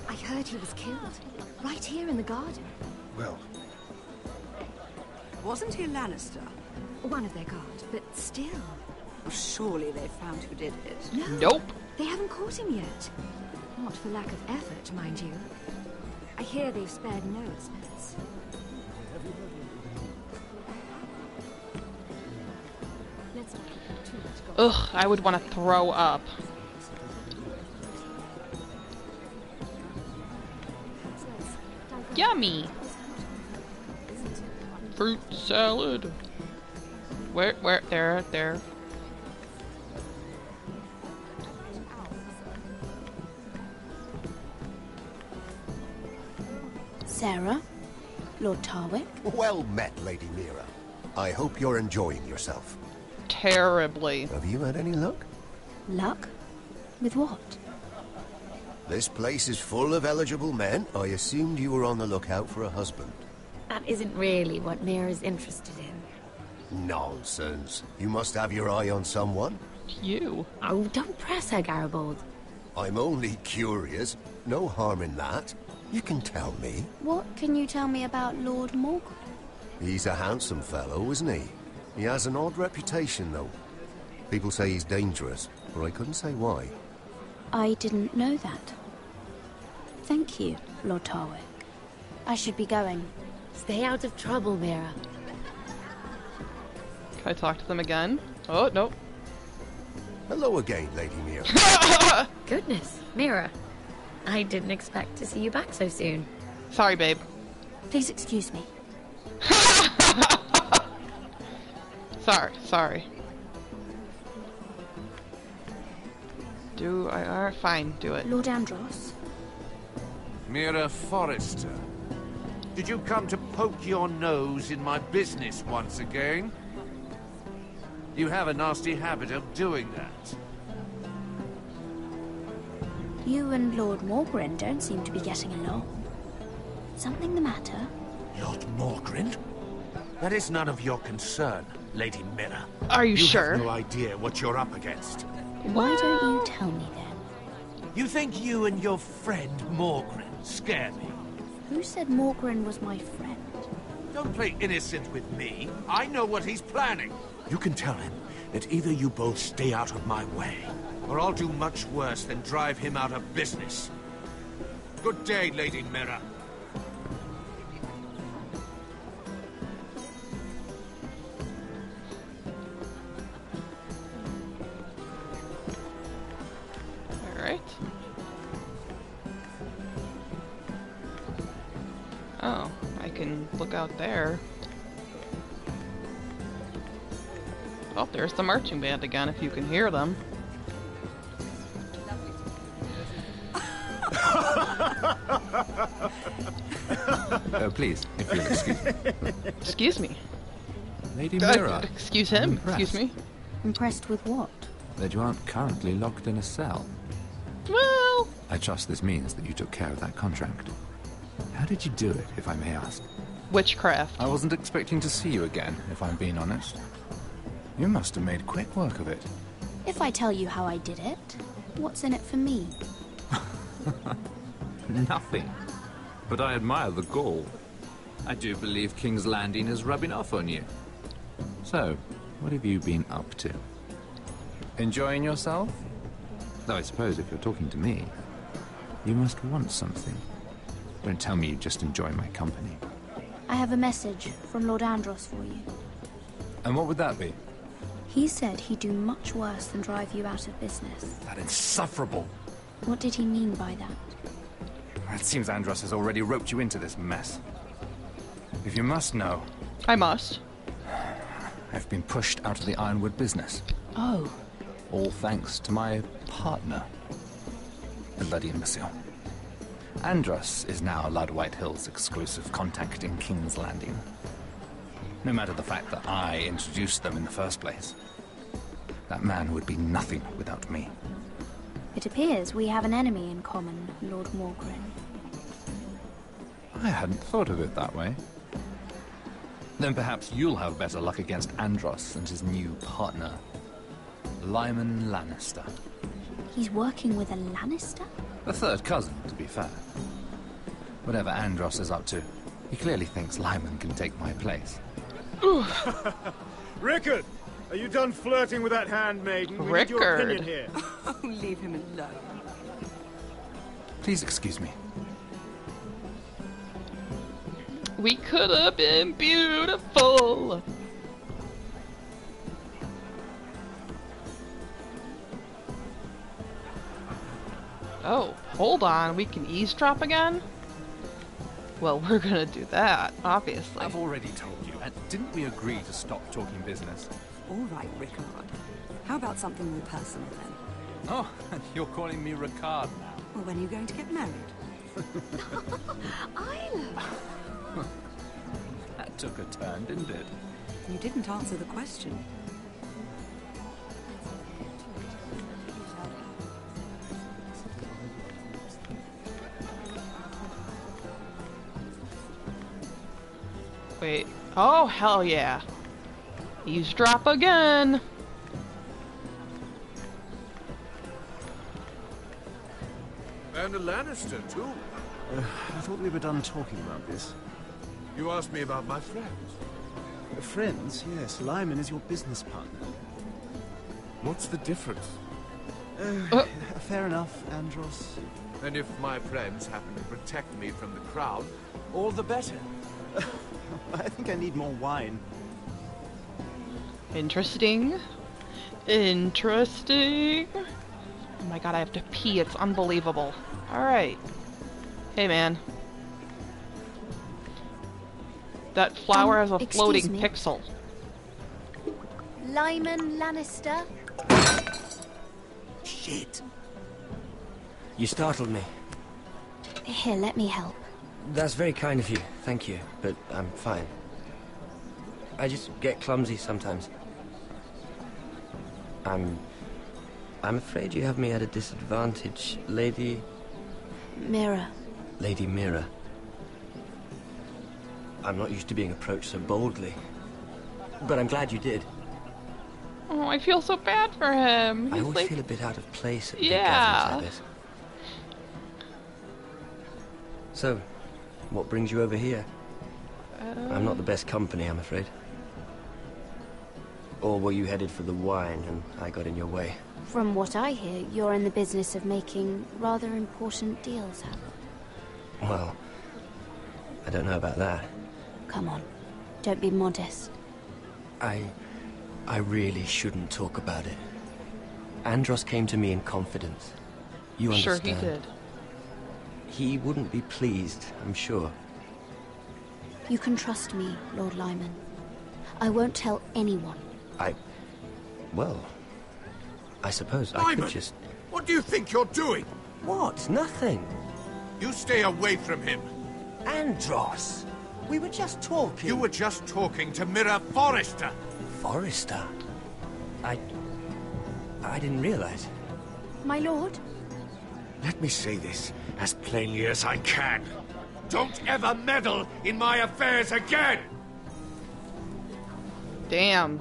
I heard he was killed. Right here in the garden. Well... Wasn't he a Lannister? One of their guard, but still. Well, surely they found who did it. No. Nope. They haven't caught him yet. Not for lack of effort, mind you. I hear they've spared no expense. Let's not keep too much going. Ugh, I would want to throw up. Yummy! Fruit salad. Where, there. Sarah? Lord Tarwick? Well met, Lady Mira. I hope you're enjoying yourself. Terribly. Have you had any luck? Luck? With what? This place is full of eligible men. I assumed you were on the lookout for a husband. That isn't really what Mira's interested in. Nonsense. You must have your eye on someone. You? Oh, don't press her, Garibaldi. I'm only curious. No harm in that. You can tell me. What can you tell me about Lord Morgan? He's a handsome fellow, isn't he? He has an odd reputation, though. People say he's dangerous, but I couldn't say why. I didn't know that. Thank you, Lord Tarwick. I should be going. Stay out of trouble, Mira. Can I talk to them again? Oh, nope. Hello again, Lady Mira. Goodness, Mira. I didn't expect to see you back so soon. Sorry, babe. Please excuse me. Sorry. Fine, do it. Lord Andros? Mira Forrester. Did you come to poke your nose in my business once again? You have a nasty habit of doing that. You and Lord Morgren don't seem to be getting along. Something the matter? Lord Morgren? That is none of your concern, Lady Mira. Are you sure? You have no idea what you're up against. Why don't you tell me then? You think you and your friend Morgren scare me? Who said Morgren was my friend? Don't play innocent with me. I know what he's planning. You can tell him that either you both stay out of my way, or I'll do much worse than drive him out of business. Good day, Lady Mira. Alright. Oh, I can look out there. Oh, there's the marching band again, if you can hear them. Please, if you'll excuse me. Excuse me. Lady Mira. Excuse him. Excuse me. Impressed with what? That you aren't currently locked in a cell. Well... I trust this means that you took care of that contract. How did you do it, if I may ask? Witchcraft. I wasn't expecting to see you again, if I'm being honest. You must have made quick work of it. If I tell you how I did it, what's in it for me? Nothing. But I admire the gall. I do believe King's Landing is rubbing off on you. So, what have you been up to? Enjoying yourself? Though I suppose if you're talking to me, you must want something. Don't tell me you just enjoy my company. I have a message from Lord Andros for you. And what would that be? He said he'd do much worse than drive you out of business. That insufferable! What did he mean by that? It seems Andros has already roped you into this mess. If you must know... I must. I've been pushed out of the ironwood business. Oh. All thanks to my partner. Bloody imbecile. Andros is now Lud Whitehill's exclusive contact in King's Landing. No matter the fact that I introduced them in the first place. That man would be nothing without me. It appears we have an enemy in common, Lord Morgren. I hadn't thought of it that way. Then perhaps you'll have better luck against Andros and his new partner, Lyman Lannister. He's working with a Lannister? A third cousin, to be fair. Whatever Andros is up to, he clearly thinks Lyman can take my place. Rickard! Are you done flirting with that handmaiden? We need your opinion here. Oh, leave him alone. Please excuse me. We could have been beautiful. Oh, hold on. We can eavesdrop again? Well, we're gonna do that, obviously. I've already told you, and didn't we agree to stop talking business? All right, Rickard. How about something more personal then? Oh, you're calling me Ricard now. Well, when are you going to get married? That took a turn, didn't it? You didn't answer the question. Wait. Oh, hell yeah. Eavesdrop again. And a Lannister, too. I thought we were done talking about this. You asked me about my friends. Friends? Yes. Lyman is your business partner. What's the difference? Fair enough, Andros. And if my friends happen to protect me from the crowd, all the better. I think I need more wine. Interesting. Interesting. Oh my god, I have to pee. It's unbelievable. Alright. Hey, man. That flower has a floating pixel. Lyman Lannister? Shit. You startled me. Here, let me help. That's very kind of you, thank you, but I'm fine. I just get clumsy sometimes. I'm afraid you have me at a disadvantage, Lady... Mira. Lady Mira. I'm not used to being approached so boldly, but I'm glad you did. Oh, I feel so bad for him. I He's always like... feel a bit out of place at big Yeah. gatherings like this. So, what brings you over here? I'm not the best company, I'm afraid. Or were you headed for the wine and I got in your way? From what I hear, you're in the business of making rather important deals happen. Well, I don't know about that. Come on, don't be modest. I really shouldn't talk about it. Andros came to me in confidence. You understand? Sure he did. He wouldn't be pleased, I'm sure. You can trust me, Lord Lyman. I won't tell anyone. Well, I suppose I Lyman, could just... what do you think you're doing? What? Nothing. You stay away from him. Andros, we were just talking. You were just talking to Mira Forrester. Forrester? I didn't realize. My lord? Let me say this as plainly as I can. Don't ever meddle in my affairs again! Damn.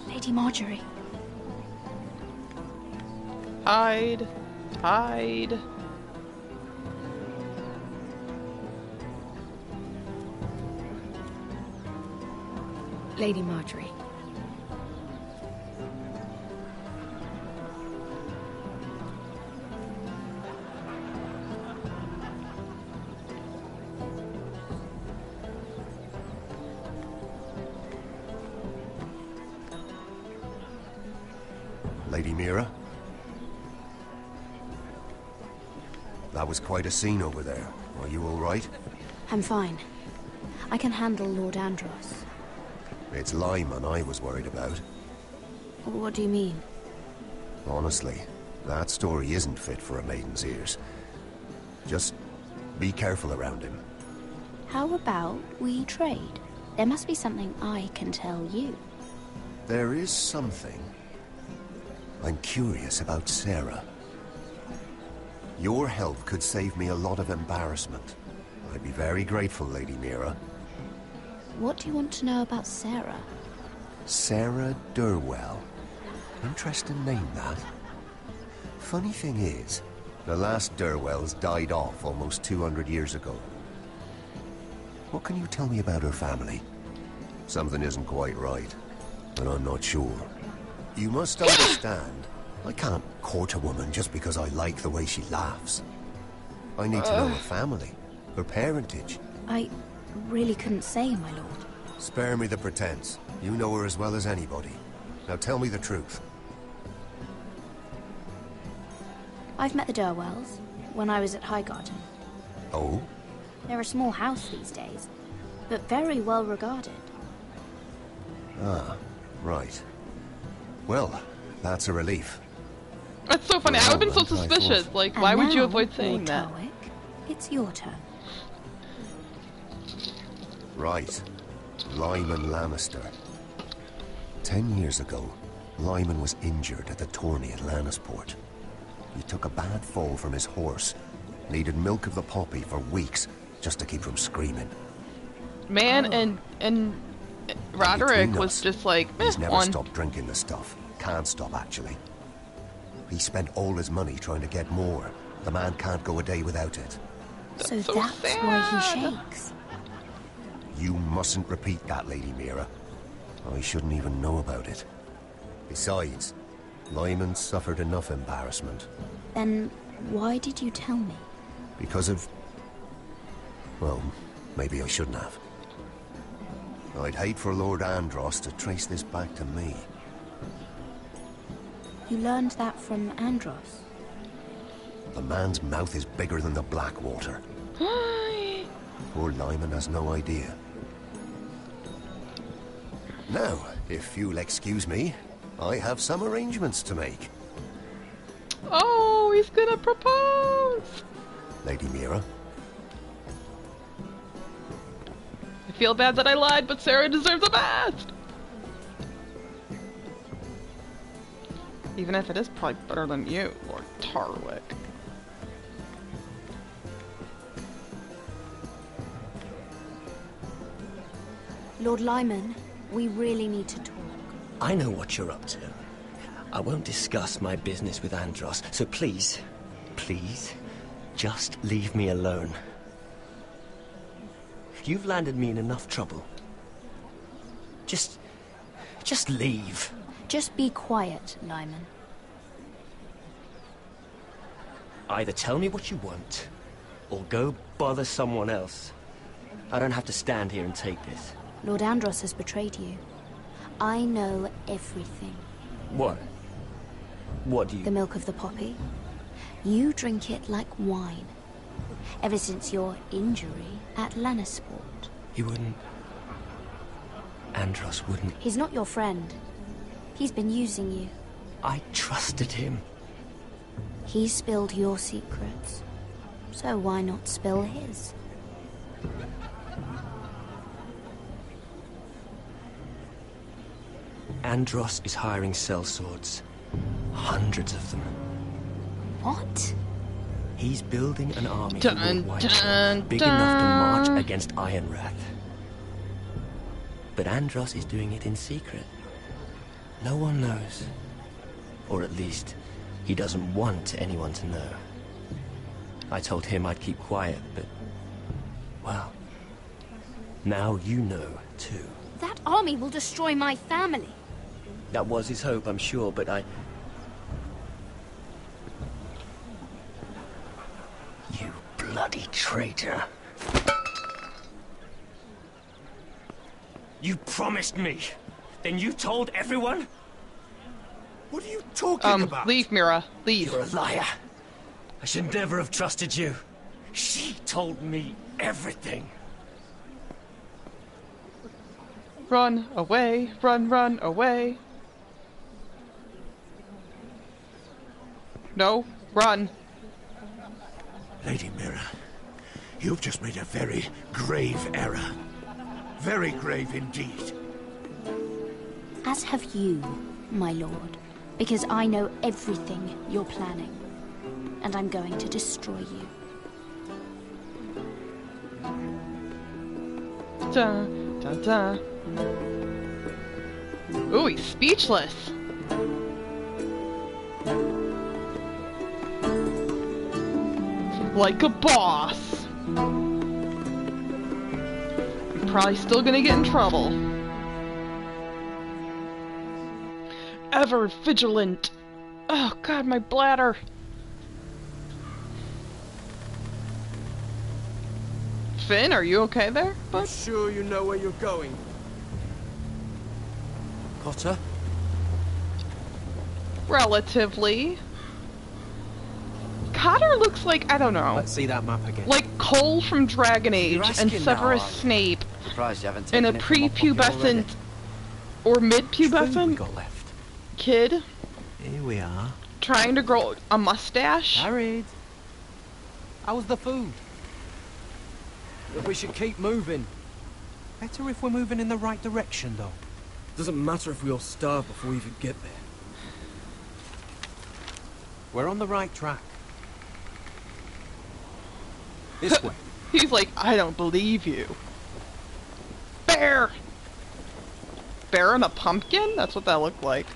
Lady Marjorie. Hide. Hide. Lady Marjorie. Lady Mira? That was quite a scene over there. Are you all right? I'm fine. I can handle Lord Andros. It's Lyman I was worried about. What do you mean? Honestly, that story isn't fit for a maiden's ears. Just be careful around him. How about we trade? There must be something I can tell you. There is something. I'm curious about Sarah. Your help could save me a lot of embarrassment. I'd be very grateful, Lady Mira. What do you want to know about Sarah? Sarah Durwell. Interesting name, that. Funny thing is, the last Durwells died off almost 200 years ago. What can you tell me about her family? Something isn't quite right, but I'm not sure. You must understand, I can't court a woman just because I like the way she laughs. I need to know her family, her parentage. I really couldn't say, my lord. Spare me the pretense. You know her as well as anybody. Now tell me the truth. I've met the Durwells when I was at Highgarden. Oh? They're a small house these days, but very well regarded. Ah, right. Well, that's a relief. That's so funny. I would have been so suspicious. Like, why would you avoid saying that? It's your turn. Right. Lyman Lannister. 10 years ago, Lyman was injured at the tourney at Lannisport. He took a bad fall from his horse. Needed milk of the poppy for weeks just to keep from screaming. Man, and Roderick was just like, He's never one. stopped drinking the stuff. Can't stop, actually. He spent all his money trying to get more. The man can't go a day without it. So that's why he shakes. You mustn't repeat that, Lady Mira. I shouldn't even know about it. Besides, Lyman suffered enough embarrassment. Then why did you tell me? Because of... well, maybe I shouldn't have. I'd hate for Lord Andros to trace this back to me. You learned that from Andros? The man's mouth is bigger than the Blackwater. Poor Lyman has no idea. Now, if you'll excuse me, I have some arrangements to make. Oh, he's gonna propose! Lady Mira? I feel bad that I lied, but Sarah deserves the best! Even if it is probably better than you, Lord Tarwick. Lord Lyman, we really need to talk. I know what you're up to. I won't discuss my business with Andros, so please, please, just leave me alone. You've landed me in enough trouble. Just leave. Just be quiet, Lyman. Either tell me what you want, or go bother someone else. I don't have to stand here and take this. Lord Andros has betrayed you. I know everything. What? What do you... The milk of the poppy. You drink it like wine. Ever since your injury at Lannisport. He wouldn't... Andros wouldn't... He's not your friend. He's been using you. I trusted him. He spilled your secrets. So why not spill his? Andros is hiring sellswords. Hundreds of them. What? He's building an army for Dun, Lord dun, Whitehall, big enough to march against Ironrath. But Andros is doing it in secret. No one knows. Or at least, he doesn't want anyone to know. I told him I'd keep quiet, but... well... now you know, too. That army will destroy my family. That was his hope, I'm sure, but I... You bloody traitor. You promised me. Then you told everyone? What are you talking about? Leave, Mira. Leave. You're a liar. I should never have trusted you. She told me everything. Run away, run away. No, run. Lady Mira, you've just made a very grave error. Very grave indeed. As have you, my lord, because I know everything you're planning, and I'm going to destroy you. Da, da, da. Ooh, he's speechless. Like a boss. I'm probably still gonna get in trouble. Ever vigilant. Oh god, my bladder. Finn, are you okay there, bud? You sure you know where you're going? Cotter? Relatively. Cotter looks like, I don't know. Let's see that map again. Like Cole from Dragon Age and Severus now, Snape surprised you haven't in taken a it from my pocket prepubescent or mid-pubescent kid Here we are. trying to grow a mustache. Married. How was the food? But we should keep moving. Better if we're moving in the right direction, though. Doesn't matter if we all starve before we even get there. We're on the right track. This way. He's like, I don't believe you. Bear! Bear in a pumpkin? That's what that looked like.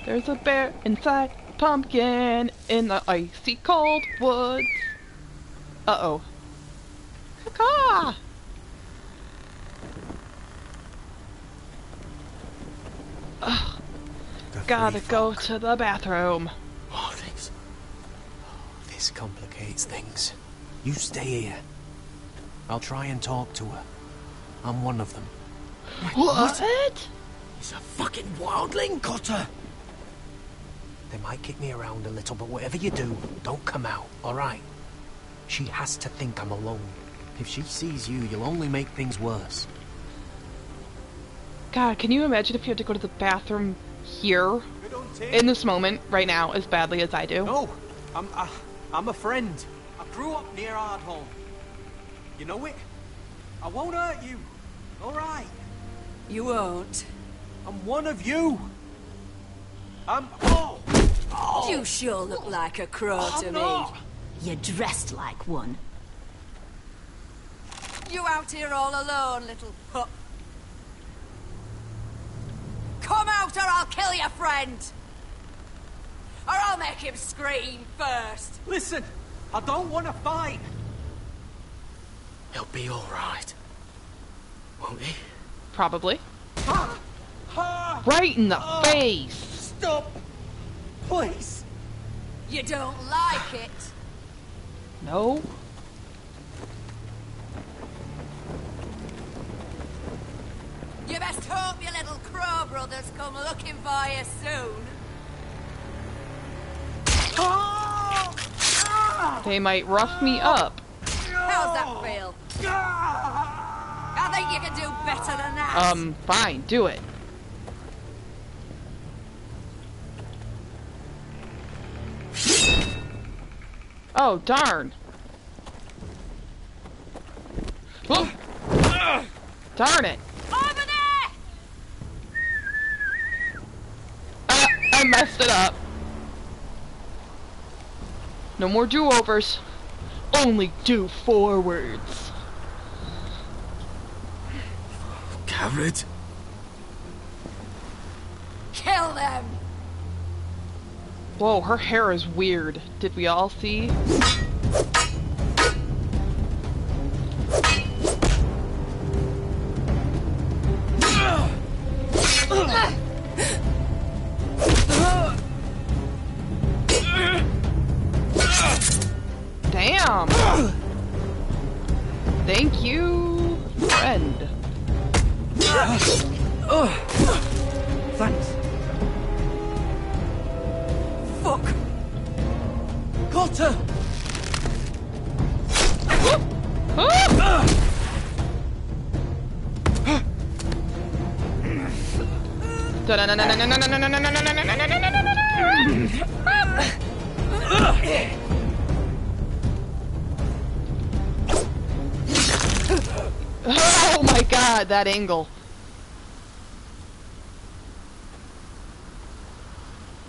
There's a bear inside a pumpkin in the icy cold woods. Uh-oh. Caw! Ugh. Gotta go to the bathroom. Oh, this complicates things. You stay here. I'll try and talk to her. I'm one of them. What? He's a fucking wildling, Cotter! They might kick me around a little, but whatever you do, don't come out, alright? She has to think I'm alone. If she sees you, you'll only make things worse. God, can you imagine if you had to go to the bathroom here, in this moment, right now, as badly as I do? No, I'm a friend. I grew up near Ardholm. You know it? I won't hurt you. Alright. You won't. I'm one of you. I'm... You sure look like a crow to me. You're dressed like one. You out here all alone, little pup. Come out or I'll kill your friend! Or I'll make him scream first! Listen, I don't want to fight. He'll be alright. Won't he? Probably. Right in the face! Stop! Please! You don't like it? No. You best hope your little crow brothers come looking for you soon. They might rough me up. How's that feel? I think you can do better than that. Fine, do it. Oh, darn. Oh. Darn it. Over there! I messed it up. No more do-overs. Only do forwards. Coward. Kill them! Whoa, her hair is weird. Did we all see? Damn! Thank you, friend. Thanks. Fuck! Cotter! Oh my god, that angle.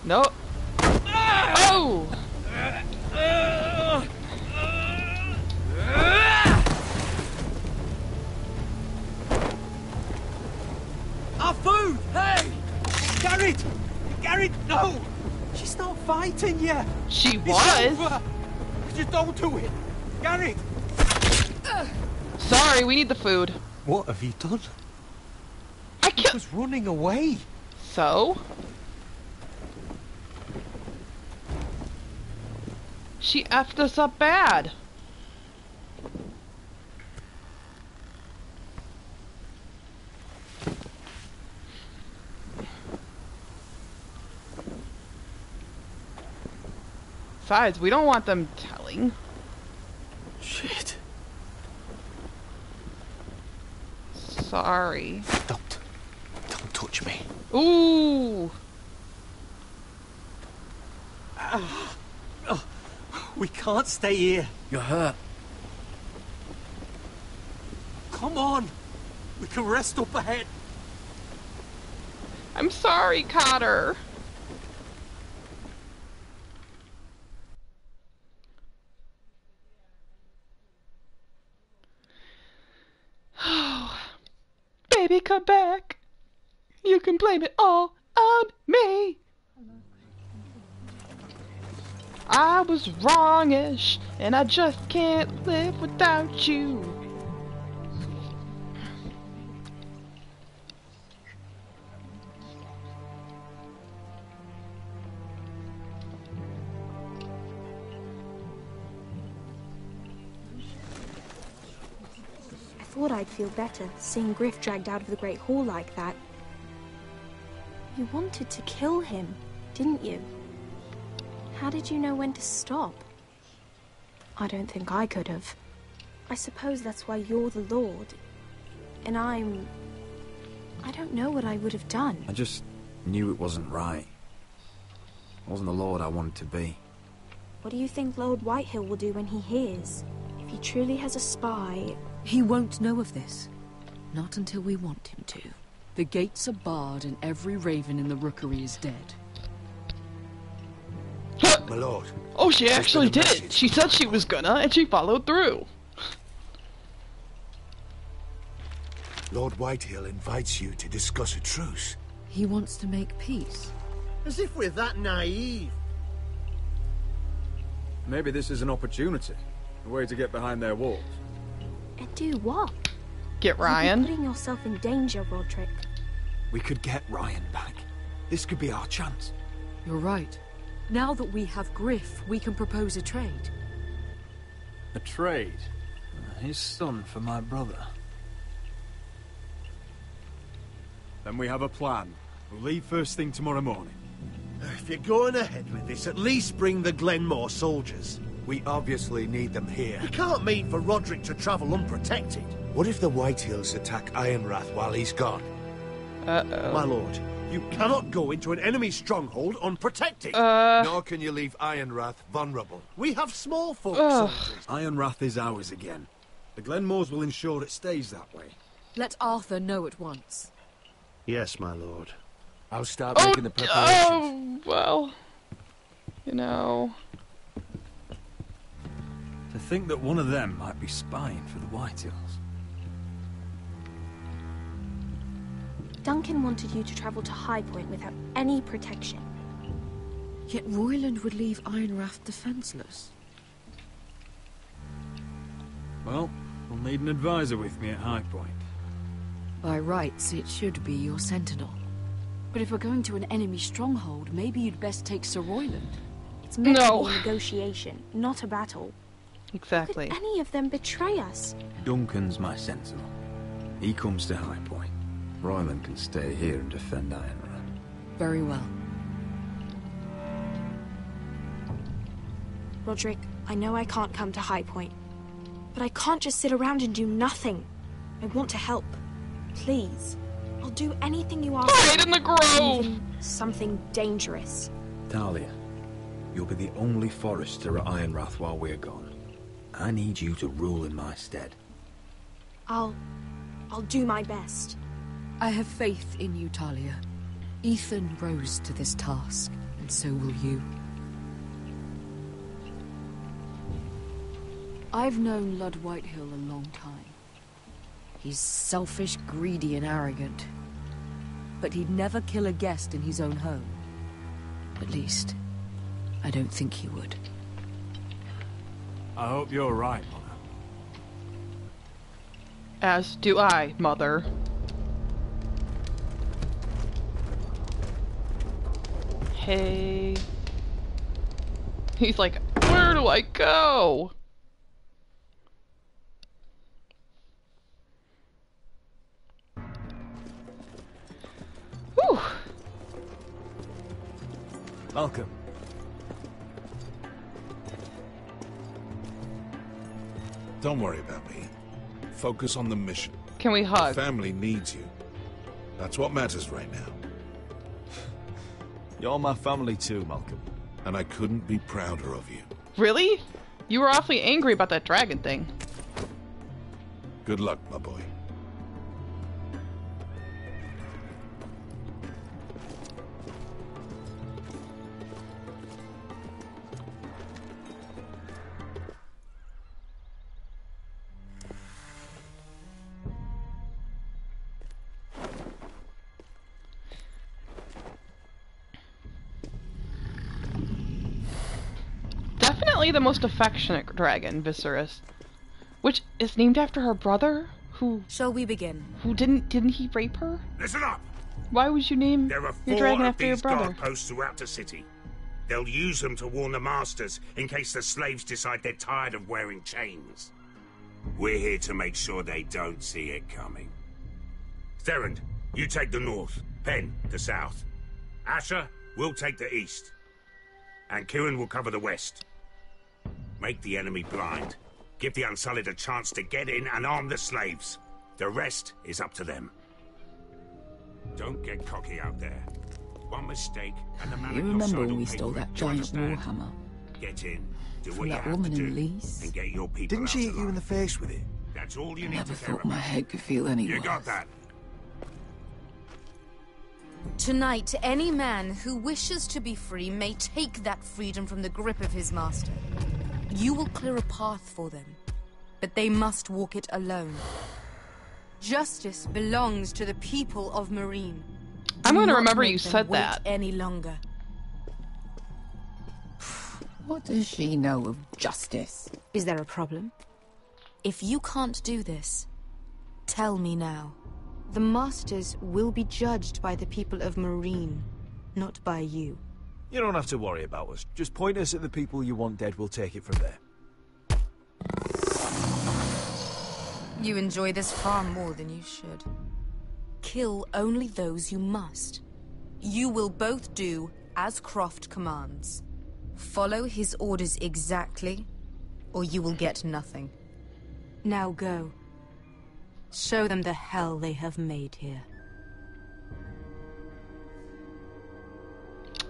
Nope. Oh! Our food! Hey! Garrett! Garrett, no! She's not fighting yet! She It's was! over. Just don't do it! Garrett! Sorry, we need the food. What have you done? I killed. was running away. So? She effed us up bad. Besides, we don't want them telling. Shit. Sorry. Don't touch me. Ooh. We can't stay here. You're hurt. Come on. We can rest up ahead. I'm sorry, Cotter. Oh, baby, come back. You can blame it all on me. I was wrongish, and I just can't live without you. I thought I'd feel better seeing Griff dragged out of the Great Hall like that. You wanted to kill him, didn't you? How did you know when to stop? I don't think I could have. I suppose that's why you're the Lord. And I don't know what I would have done. I just knew it wasn't right. I wasn't the Lord I wanted to be. What do you think Lord Whitehill will do when he hears? If he truly has a spy... He won't know of this. Not until we want him to. The gates are barred and every raven in the rookery is dead. My lord. Oh, she actually did it. She said she was gonna, and she followed through. Lord Whitehill invites you to discuss a truce. He wants to make peace. As if we're that naive. Maybe this is an opportunity. A way to get behind their walls. And do what? Get Ryan. You're putting yourself in danger, Roderick. We could get Ryan back. This could be our chance. You're right. Now that we have Griff, we can propose a trade. A trade? His son for my brother. Then we have a plan. We'll leave first thing tomorrow morning. If you're going ahead with this, at least bring the Glenmore soldiers. We obviously need them here. You can't mean for Roderick to travel unprotected. What if the Whitehills attack Ironrath while he's gone? Uh-oh. My lord, you cannot go into an enemy stronghold unprotected. Nor can you leave Ironrath vulnerable. We have small folk soldiers. Ironrath is ours again. The Glenmores will ensure it stays that way. Let Arthur know at once. Yes, my lord. I'll start making the preparations. Oh, well. You know... To think that one of them might be spying for the Whitehills. Duncan wanted you to travel to High Point without any protection. Yet Royland would leave Ironrath defenseless. Well, we'll need an advisor with me at High Point. By rights, it should be your sentinel. But if we're going to an enemy stronghold, maybe you'd best take Sir Royland. It's meant to be a negotiation, not a battle. Exactly. How could any of them betray us? Duncan's my sentinel. He comes to High Point. Royland can stay here and defend Ironrath. Very well. Roderick, I know I can't come to High Point, but I can't just sit around and do nothing. I want to help. Please, I'll do anything you ask. Hide in the grove! Even something dangerous. Talia, you'll be the only forester at Ironrath while we're gone. I need you to rule in my stead. I'll do my best. I have faith in you, Talia. Ethan rose to this task, and so will you. I've known Lud Whitehill a long time. He's selfish, greedy, and arrogant. But he'd never kill a guest in his own home. At least, I don't think he would. I hope you're right, Mother. As do I, Mother. Hey. He's like, where do I go? Whew. Malcolm. Don't worry about me. Focus on the mission. Can we hug? The family needs you. That's what matters right now. You're my family too, Malcolm. And I couldn't be prouder of you. Really? You were awfully angry about that dragon thing. Good luck, my boy. Definitely the most affectionate dragon, Viserys. Which is named after her brother? Who... Shall we begin? Who didn't he rape her? Listen up! Why would you name There are your 4 dragon of after your these brother? guard posts throughout the city. They'll use them to warn the masters in case the slaves decide they're tired of wearing chains. We're here to make sure they don't see it coming. Therend, you take the north. Penn, the south. Asher, we'll take the east. And Kieran will cover the west. Make the enemy blind. Give the Unsullied a chance to get in and arm the slaves. The rest is up to them. Don't get cocky out there. One mistake, and the man You at your remember side when will we pay stole for it. that Do you giant understand? warhammer? Get in, do From what you that have woman to in do, Lee's? and get your people Didn't out she hit you in alive. the face with it? That's all you I need never to care thought my about. head could feel any You worse. got that? Tonight, any man who wishes to be free may take that freedom from the grip of his master. You will clear a path for them, but they must walk it alone. Justice belongs to the people of Marine. I'm Do gonna not remember make you them said wait that. any longer. What does she know of justice? Is there a problem? If you can't do this, tell me now. The Masters will be judged by the people of Marine, not by you. You don't have to worry about us. Just point us at the people you want dead, we'll take it from there. You enjoy this far more than you should. Kill only those you must. You will both do as Croft commands. Follow his orders exactly, or you will get nothing. Now go. Show them the hell they have made here.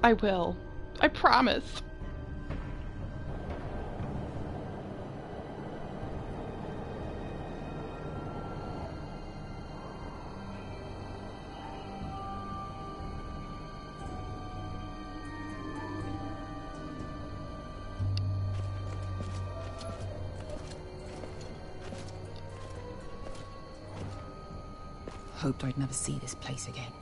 I will. I promise. Hoped I'd never see this place again.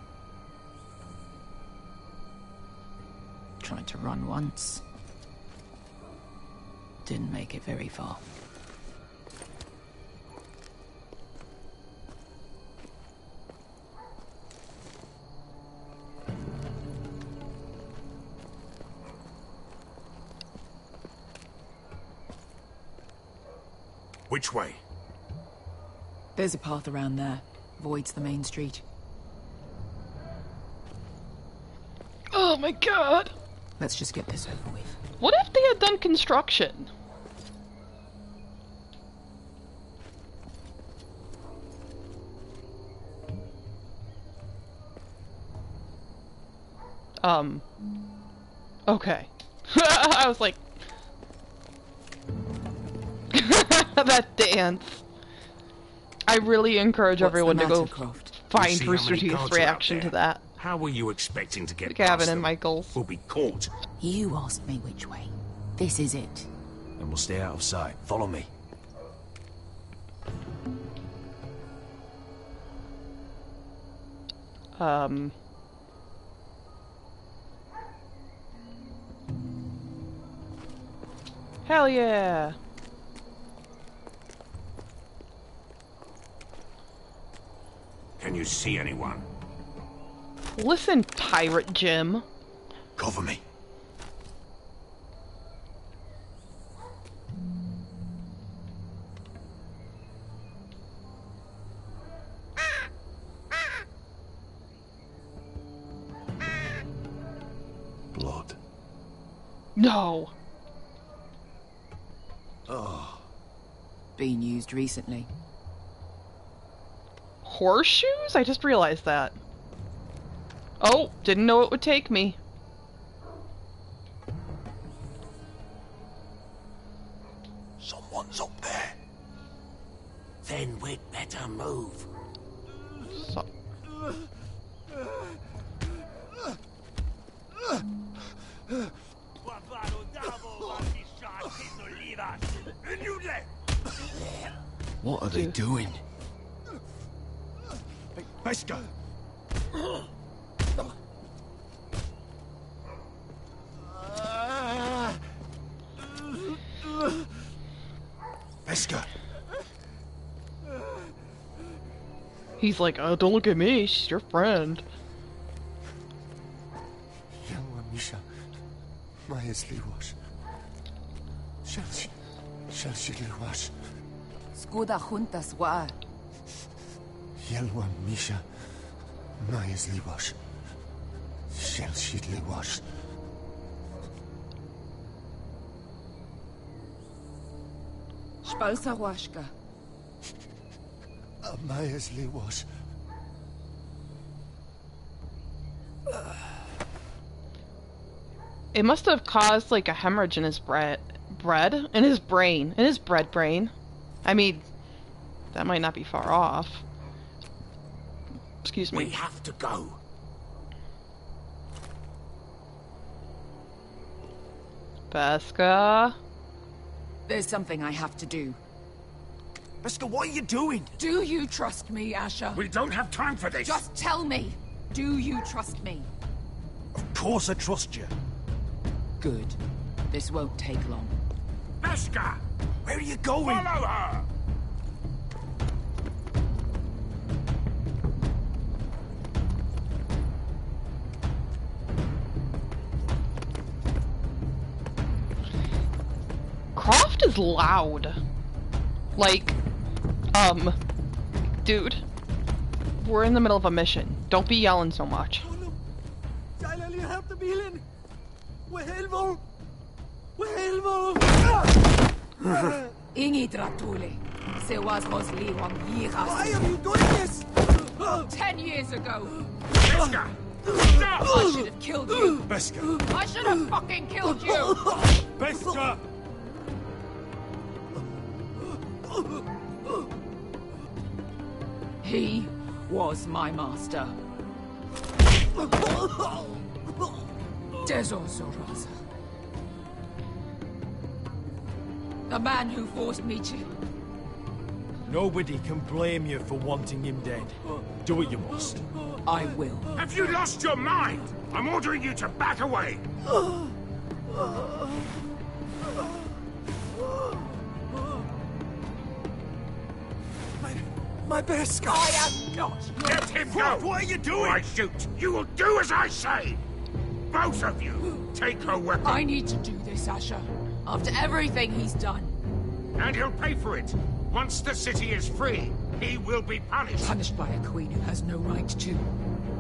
Tried to run once. Didn't make it very far. Which way? There's a path around there. Voids the main street. Oh my god! Let's just get this over with. What if they had done construction? Okay. I was like... that dance. I really encourage everyone to go find Rooster Teeth's reaction to that. How were you expecting to get Gavin past and them? Michaels. We'll be caught. You asked me which way. This is it. And we'll stay out of sight. Follow me. Hell yeah! Can you see anyone? Listen, Pirate Jim. Cover me. Blood. No. Oh. Been used recently. Horseshoes? I just realized that. Oh, didn't know it would take me. Someone's up there. Then we'd better move. So What are they doing? Pesca! Pesca! he's like, oh, don't look at me, she's your friend. Misha, Maya's Liwash. Shall she Liwash? Skuda juntas wa. Yelwa Misha, Maya's Liwash. Shall she Liwash? Spalsa washka. Maya's Liwash. It must have caused like a hemorrhage in his bread in his brain, in his bread brain. I mean, that might not be far off. Excuse me. We have to go. Pesca. There's something I have to do. Pesca, what are you doing? Do you trust me, Asher? We don't have time for this. Just tell me. Do you trust me? Of course I trust you. Good. This won't take long. Pesca! Where are you going? Follow her! Croft is loud. Like, dude, we're in the middle of a mission. Don't be yelling so much. Ingi Dratule. Se was liwang yiras. Why are you doing this? 10 years ago. Pesca! Stop! I should have killed you. Pesca! I should have fucking killed you. Pesca! He was my master. Dezo Zoraza. The man who forced me to... Nobody can blame you for wanting him dead. Do what you must. I will. Have you lost your mind? I'm ordering you to back away. My best guy. I am not. Let him go. What are you doing? I shoot. You will do as I say. Both of you, take her weapon. I need to do this, Asher. After everything he's done. And he'll pay for it. Once the city is free, he will be punished. Punished by a queen who has no right to.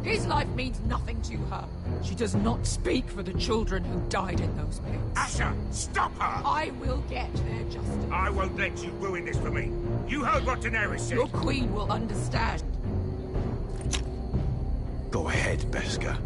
His life means nothing to her. She does not speak for the children who died in those pits. Asher, stop her! I will get their justice. I won't let you ruin this for me. You heard what Daenerys said. Your queen will understand. Go ahead, Pesca.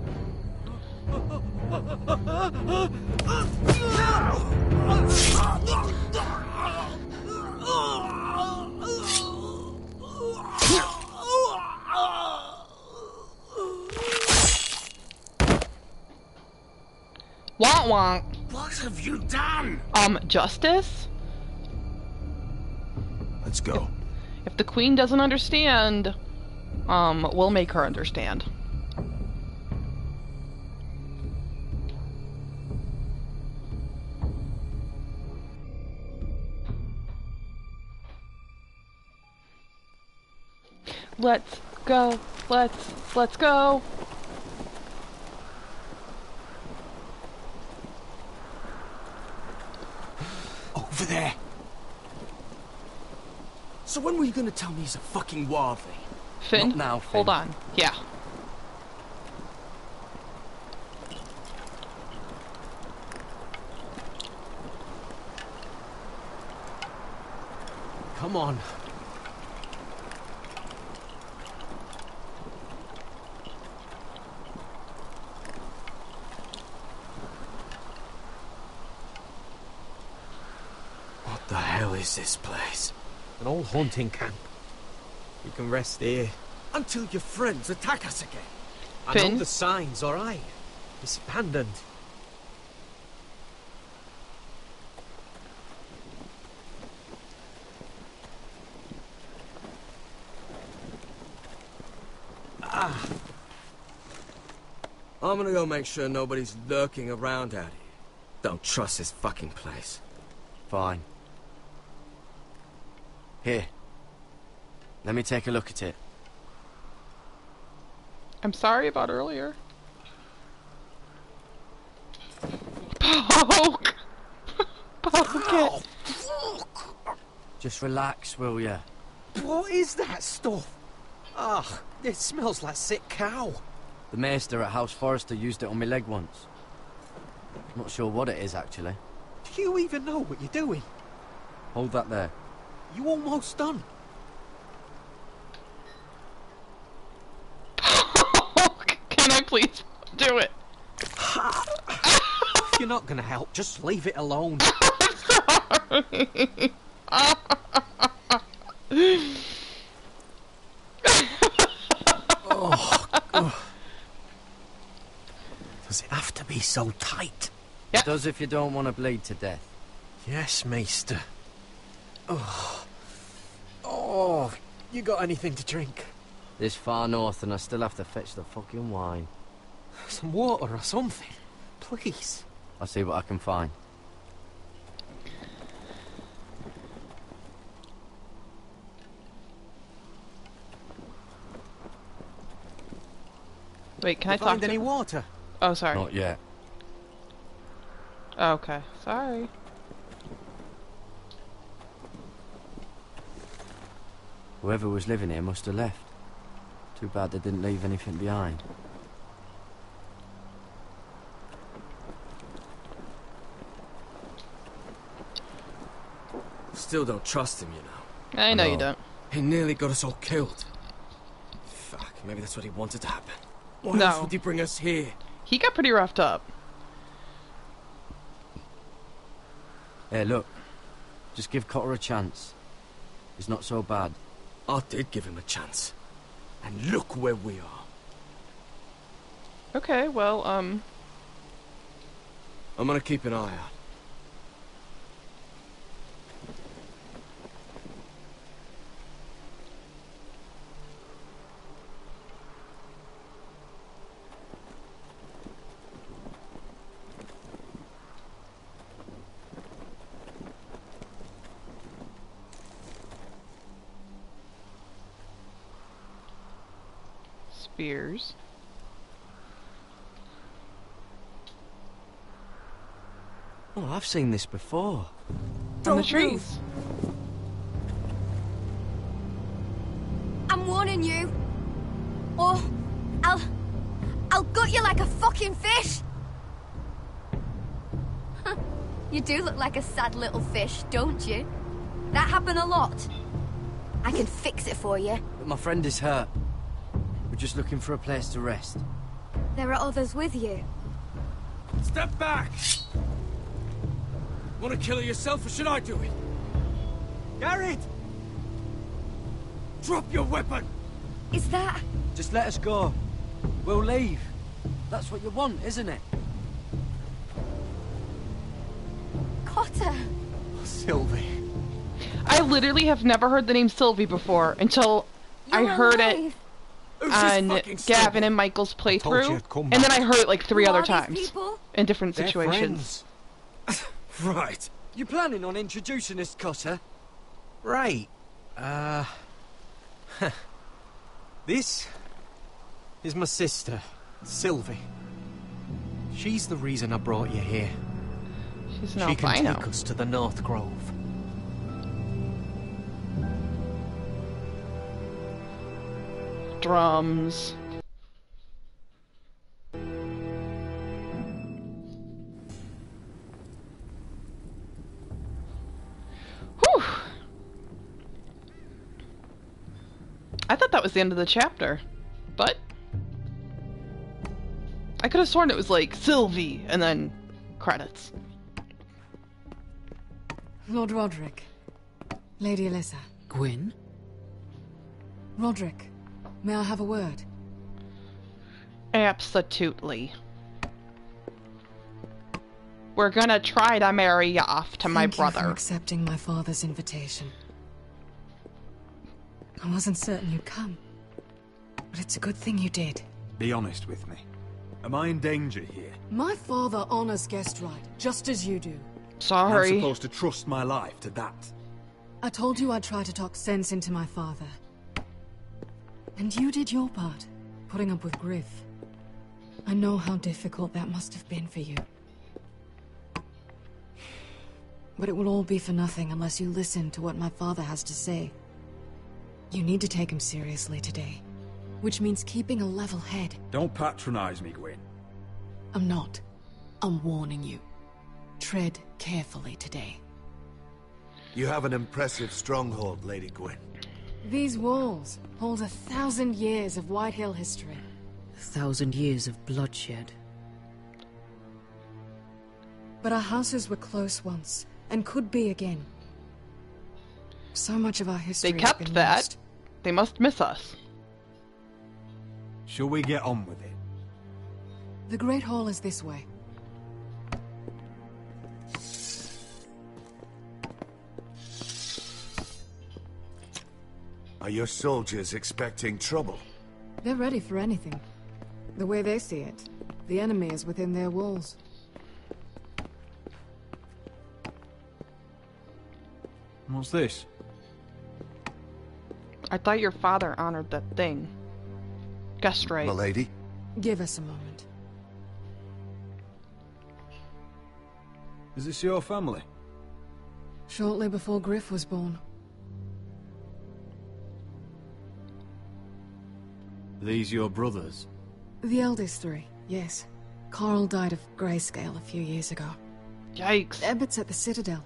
Wonk wonk. What have you done? Justice? Let's go. If the queen doesn't understand, we'll make her understand. Let's go. Let's go. Over there. So when were you gonna tell me he's a fucking wildling? Finn, Not now, Finn. hold on. Yeah. Come on. What the hell is this place? An old hunting camp. You can rest here. Until your friends attack us again. I Finn? know the signs, alright? It's abandoned. I'm gonna go make sure nobody's lurking around out here. Don't trust this fucking place. Fine. Here. Let me take a look at it. I'm sorry about earlier. Poke! Poke it! Just relax, will ya? What is that stuff? Ah, it smells like sick cow. The maester at House Forrester used it on my leg once. Not sure what it is, actually. Do you even know what you're doing? Hold that there. You almost done. Can I please do it? If you're not gonna help, just leave it alone. Does it have to be so tight? It does if you don't want to bleed to death. Yes, Maester. Oh, you got anything to drink? This far north and I still have to fetch the fucking wine. Some water or something, please. I'll see what I can find. Wait, can I You talk find to any water? Oh, sorry. Not yet. Okay, sorry. Whoever was living here must have left. Too bad they didn't leave anything behind. Still don't trust him, you know. I know you don't. He nearly got us all killed. Fuck, maybe that's what he wanted to happen. Why No. else would he bring us here? He got pretty roughed up. Hey, look. Just give Cotter a chance. He's not so bad. I did give him a chance. And look where we are. Okay, well, I'm gonna keep an eye out. spears. Oh, I've seen this before. On the trees. I'm warning you. Or I'll gut you like a fucking fish. You do look like a sad little fish, don't you? That happen a lot. I can fix it for you. But my friend is hurt. We're just looking for a place to rest. There are others with you. Step back! Want to kill her yourself, or should I do it? Garrett! Drop your weapon! Is that... Just let us go. We'll leave. That's what you want, isn't it? Cotter! Sylvie. I literally have never heard the name Sylvie before until I heard it on Gavin and Michael's playthrough, and then I heard it like 3 other times in different situations. Right. You planning on introducing us, Cotter? Right. This is my sister, Sylvie. She's the reason I brought you here. She's She can take us to the North Grove. Drums. Whew. I thought that was the end of the chapter, but I could have sworn it was like Sylvie and then credits. Lord Roderick. Lady Alyssa. Gwyn? Roderick, may I have a word? Absolutely. We're gonna try to marry you off to my Thank you brother. for accepting my father's invitation. I wasn't certain you'd come, but it's a good thing you did. Be honest with me. Am I in danger here? My father honors guest right, just as you do. Sorry. I'm supposed to trust my life to that. I told you I'd try to talk sense into my father. And you did your part, putting up with Griff. I know how difficult that must have been for you. But it will all be for nothing unless you listen to what my father has to say. You need to take him seriously today, which means keeping a level head. Don't patronize me, Gwyn. I'm not. I'm warning you. Tread carefully today. You have an impressive stronghold, Lady Gwyn. These walls hold 1,000 years of White Hill history. 1,000 years of bloodshed. But our houses were close once, and could be again. So much of our history They has kept been that. lost. They must miss us. Shall we get on with it? The Great Hall is this way. Are your soldiers expecting trouble? They're ready for anything. The way they see it, the enemy is within their walls. What's this? I thought your father honored that thing. Guess right. Milady? Give us a moment. Is this your family? Shortly before Griff was born. These your brothers? The eldest three, yes. Carl died of grayscale a few years ago. Yikes. Ebbett's at the Citadel.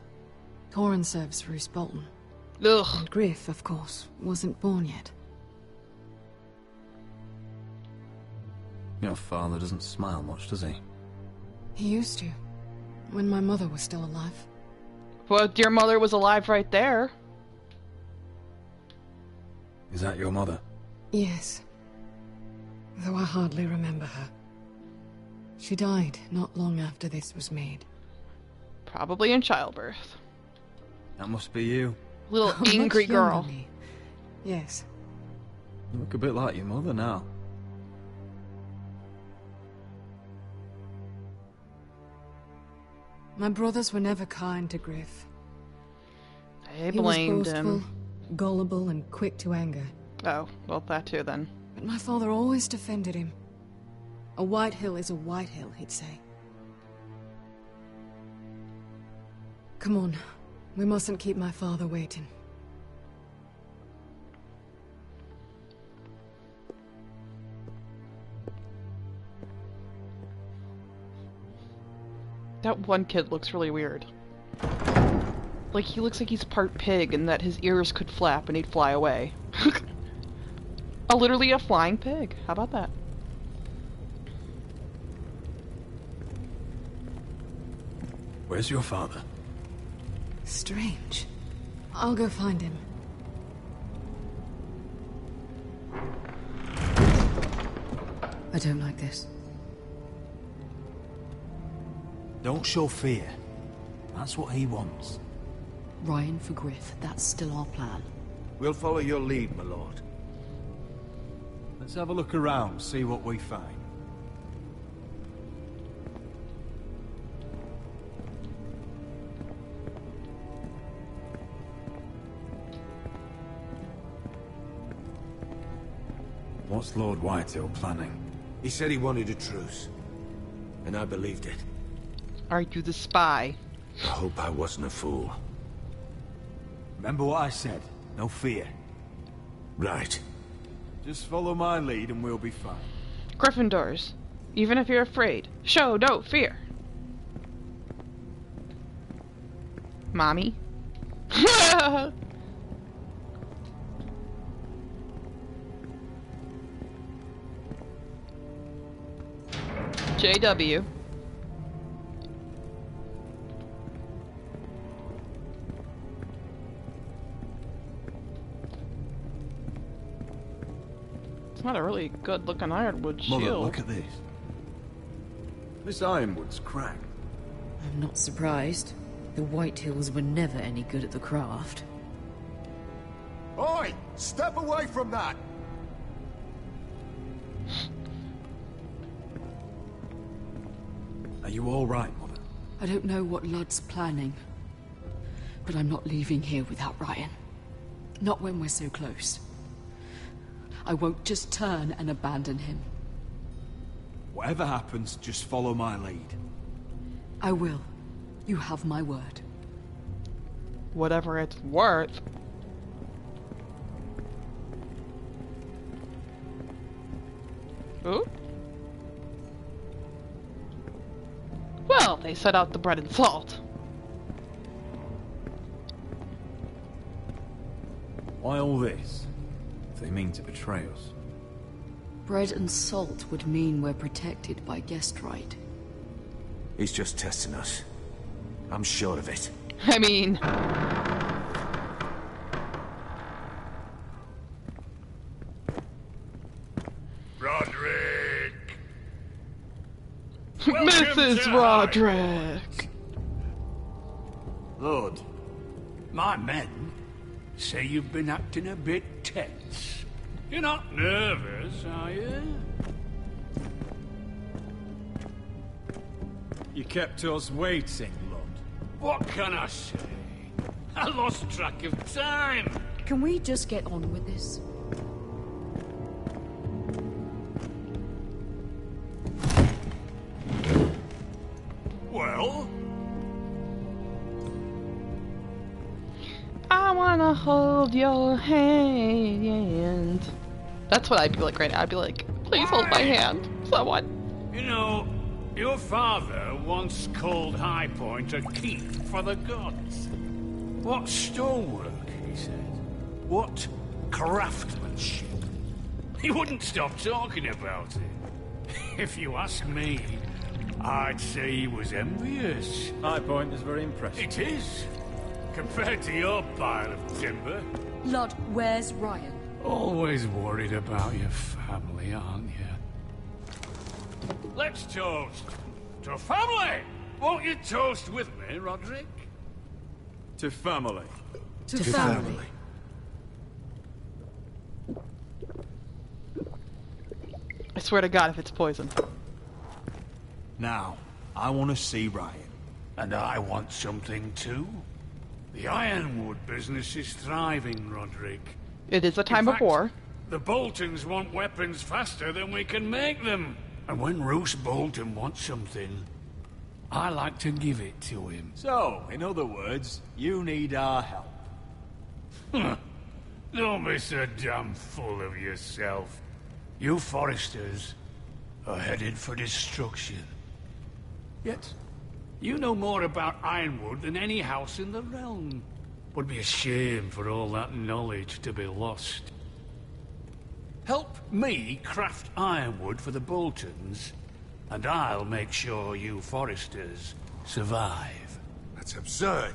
Torin serves Roose Bolton. Ugh. And Griff, of course, wasn't born yet. Your father doesn't smile much, does he? He used to, when my mother was still alive. Well, your mother was alive right there. Is that your mother? Yes. Though I hardly remember her. She died not long after this was made. Probably in childbirth. That must be you. Little Much angry younger girl. me. Yes. You look a bit like your mother now. My brothers were never kind to Griff. They blamed he was boastful, gullible, and quick to anger. Oh, well, that too then. But my father always defended him. A White Hill is a White Hill, he'd say. Come on. We mustn't keep my father waiting. That one kid looks really weird. Like, he looks like he's part pig and that his ears could flap and he'd fly away. Literally a flying pig. How about that? Where's your father? Strange. I'll go find him. I don't like this. Don't show fear. That's what he wants. Ryan for Griff, that's still our plan. We'll follow your lead, my lord. Let's have a look around, see what we find. What's Lord Whitehill planning? He said he wanted a truce. And I believed it. Are you the spy? I hope I wasn't a fool. Remember what I said. No fear. Right. Just follow my lead and we'll be fine. Gryffindors. Even if you're afraid, show no fear. Mommy? JW. It's not a really good looking ironwood shield. Mother, look at this. This ironwood's cracked. I'm not surprised. The Whitehills were never any good at the craft. Oi! Step away from that! Are you all right, Mother? I don't know what Ludd's planning, but I'm not leaving here without Ryan. Not when we're so close. I won't just turn and abandon him. Whatever happens, just follow my lead. I will. You have my word. Whatever it's worth. Ooh. Well, they set out the bread and salt. Why all this? If they mean to betray us. Bread and salt would mean we're protected by guest right. He's just testing us. I'm sure of it. I mean... Roderick! Mrs. Roderick! Lord, my men say you've been acting a bit tense. You're not nervous, are you? You kept us waiting, Lord. What can I say? I lost track of time. Can we just get on with this? Well? I wanna hold your hand. That's what I'd be like right now. I'd be like, please hold my hand, someone. You know, your father once called High Point a keep for the gods. What stonework, he said. What craftsmanship. He wouldn't stop talking about it. If you ask me, I'd say he was envious. High Point is very impressive. It is. Compared to your pile of timber. Ludd, where's Ryan? Always worried about your family, aren't you? Let's toast to family! Won't you toast with me, Roderick? To family. To family. I swear to God if it's poison. Now, I want to see Ryan. And I want something too. The ironwood business is thriving, Roderick. It is a time of war. The Boltons want weapons faster than we can make them. And when Roose Bolton wants something, I like to give it to him. So, in other words, you need our help. Don't be so damn full of yourself. You Foresters are headed for destruction. Yet, you know more about Ironwood than any house in the realm. Would be a shame for all that knowledge to be lost. Help me craft ironwood for the Boltons, and I'll make sure you Foresters survive. That's absurd.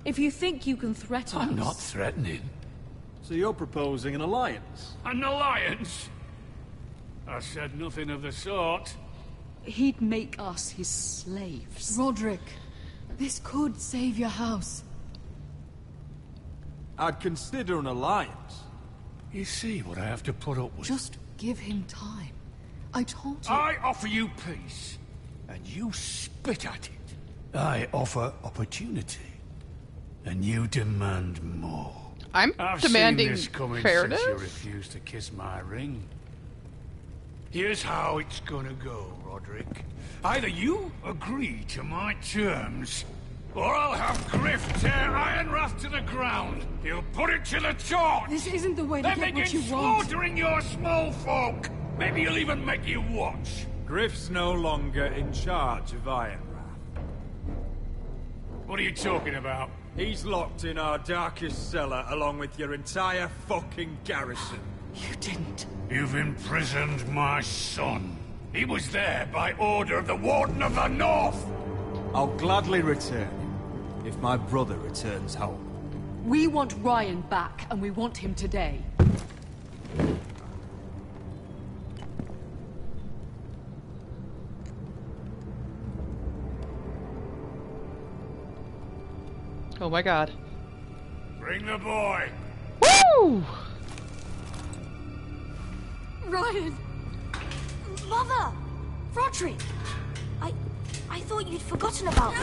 If you think you can threaten us... I'm not threatening. So you're proposing an alliance? An alliance? I said nothing of the sort. He'd make us his slaves. Roderick, this could save your house. I'd consider an alliance. You see what I have to put up with? Just give him time. I told you... I offer you peace, and you spit at it. I offer opportunity, and you demand more. I'm I've demanding seen this coming fairness. since you refused to kiss my ring. Here's how it's gonna go, Roderick. Either you agree to my terms, or I'll have Griff tear Ironrath to the ground. He'll put it to the torch. This isn't the way to then get what begin you want. slaughtering your small folk. Maybe he'll even make you watch. Griff's no longer in charge of Ironrath. What are you talking about? He's locked in our darkest cellar along with your entire fucking garrison. You didn't. You've imprisoned my son. He was there by order of the Warden of the North. I'll gladly return him if my brother returns home. We want Ryan back, and we want him today. Oh my god. Bring the boy. Woo! Ryan! Mother! Roderick! I thought you'd forgotten about me.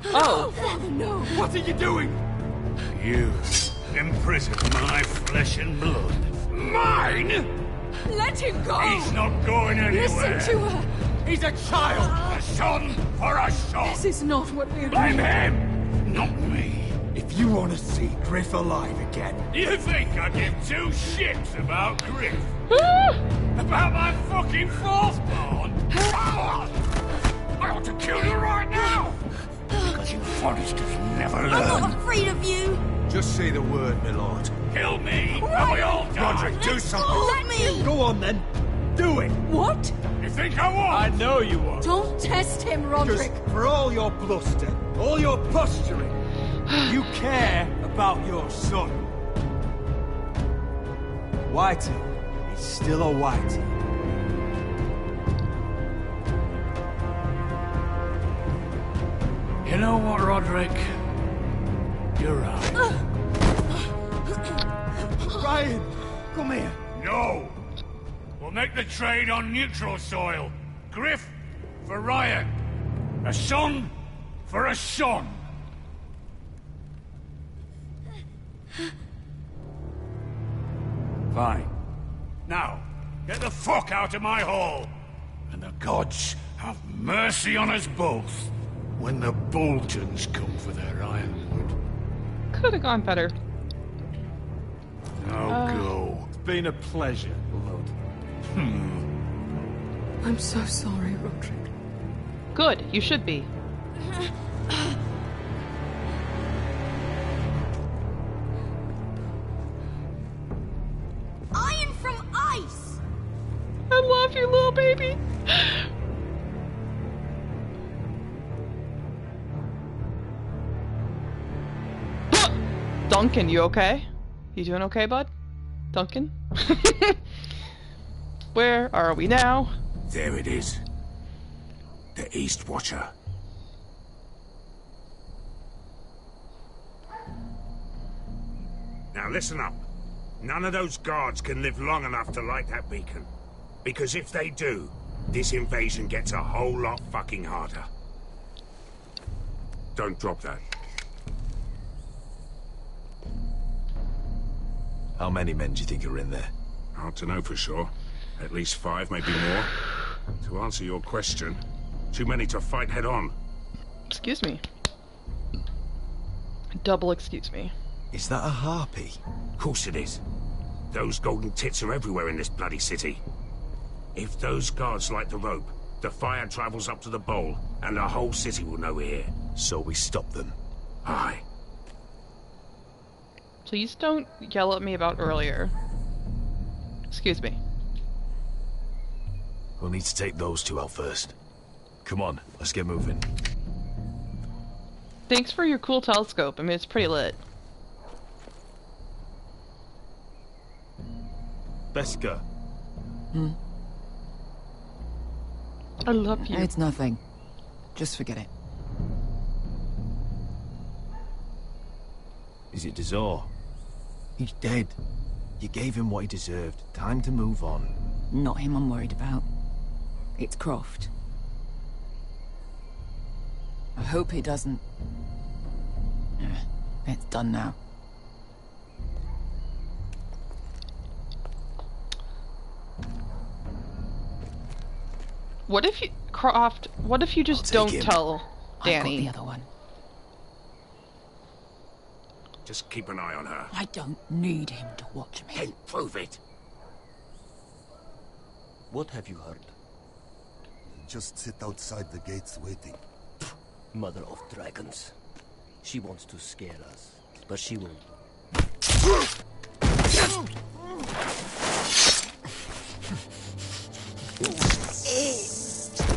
Oh. No! What are you doing? You imprisoned my flesh and blood. Mine? Let him go! He's not going anywhere. Listen to her! He's a child. A son for a son. This is not what we agreed. Blame him, not me. If you want to see Griff alive again... You think I give two shits about Griff? About my fucking fourthborn? I ought to kill you right now! Because you Foresters never learn. I'm not afraid of you! Just say the word, my lord. Kill me, and we all die. Roderick, do something. Let me! Go on then. Do it. What? You think I won't? I know you won't. Don't test him, Roderick! Because for all your bluster, all your posturing, you care about your son. Whitey is still a Whitey. You know what, Roderick? You're right. Ryan, come here. No! We'll make the trade on neutral soil. Griff for Ryan. A son for a son. Fine. Now, get the fuck out of my hall. And the gods have mercy on us both when the Boltons come for their ironwood. Could have gone better. Now go. It's been a pleasure, Lord. I'm so sorry, Roderick. Good, you should be. Iron from ice! I love you, little baby. Duncan, you okay? You doing okay, bud? Duncan? Where are we now? There it is. The East Watcher. Now listen up. None of those guards can live long enough to light that beacon. Because if they do, this invasion gets a whole lot fucking harder. Don't drop that. How many men do you think are in there? Hard to know for sure. At least 5, maybe more. To answer your question, too many to fight head on. Excuse me. Double excuse me. Is that a harpy? Of course it is. Those golden tits are everywhere in this bloody city. If those guards light the rope, the fire travels up to the bowl, and the whole city will know we're here. So we stop them? Aye. Please don't yell at me about earlier. Excuse me. We'll need to take those two out first. Come on, let's get moving. Thanks for your cool telescope. I mean, it's pretty lit. Beska. I love you. It's nothing. Just forget it. Is it Dazor? He's dead. You gave him what he deserved. Time to move on. Not him I'm worried about. It's Croft. I hope he doesn't... It's done now. What if you... Croft, what if you just don't tell Danny? I've got the other one. Just keep an eye on her. I don't need him to watch me. Then prove it. What have you heard? Just sit outside the gates waiting. Mother of dragons. She wants to scare us, but she won't.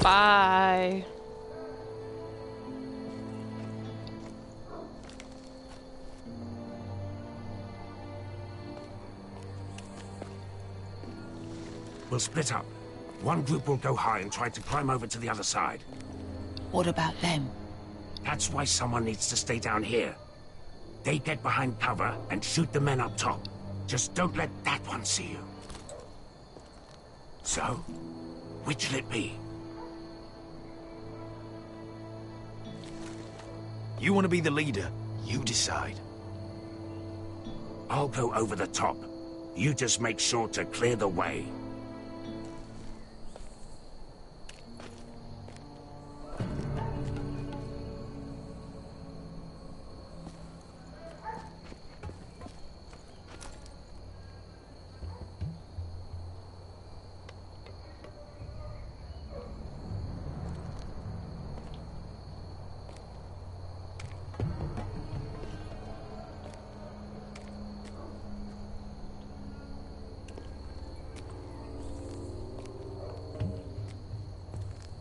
Bye. We'll split up. One group will go high and try to climb over to the other side. What about them? That's why someone needs to stay down here. They get behind cover and shoot the men up top. Just don't let that one see you. So, which'll it be? You want to be the leader? You decide. I'll go over the top. You just make sure to clear the way.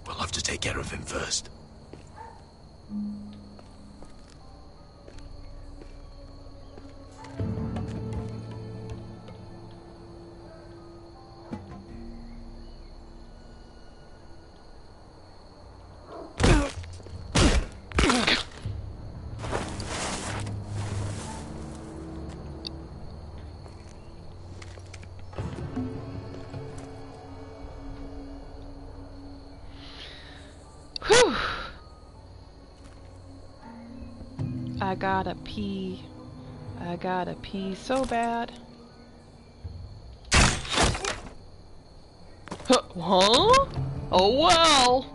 We'll have to take care of him first. I gotta pee. I gotta pee so bad. Huh? Oh well!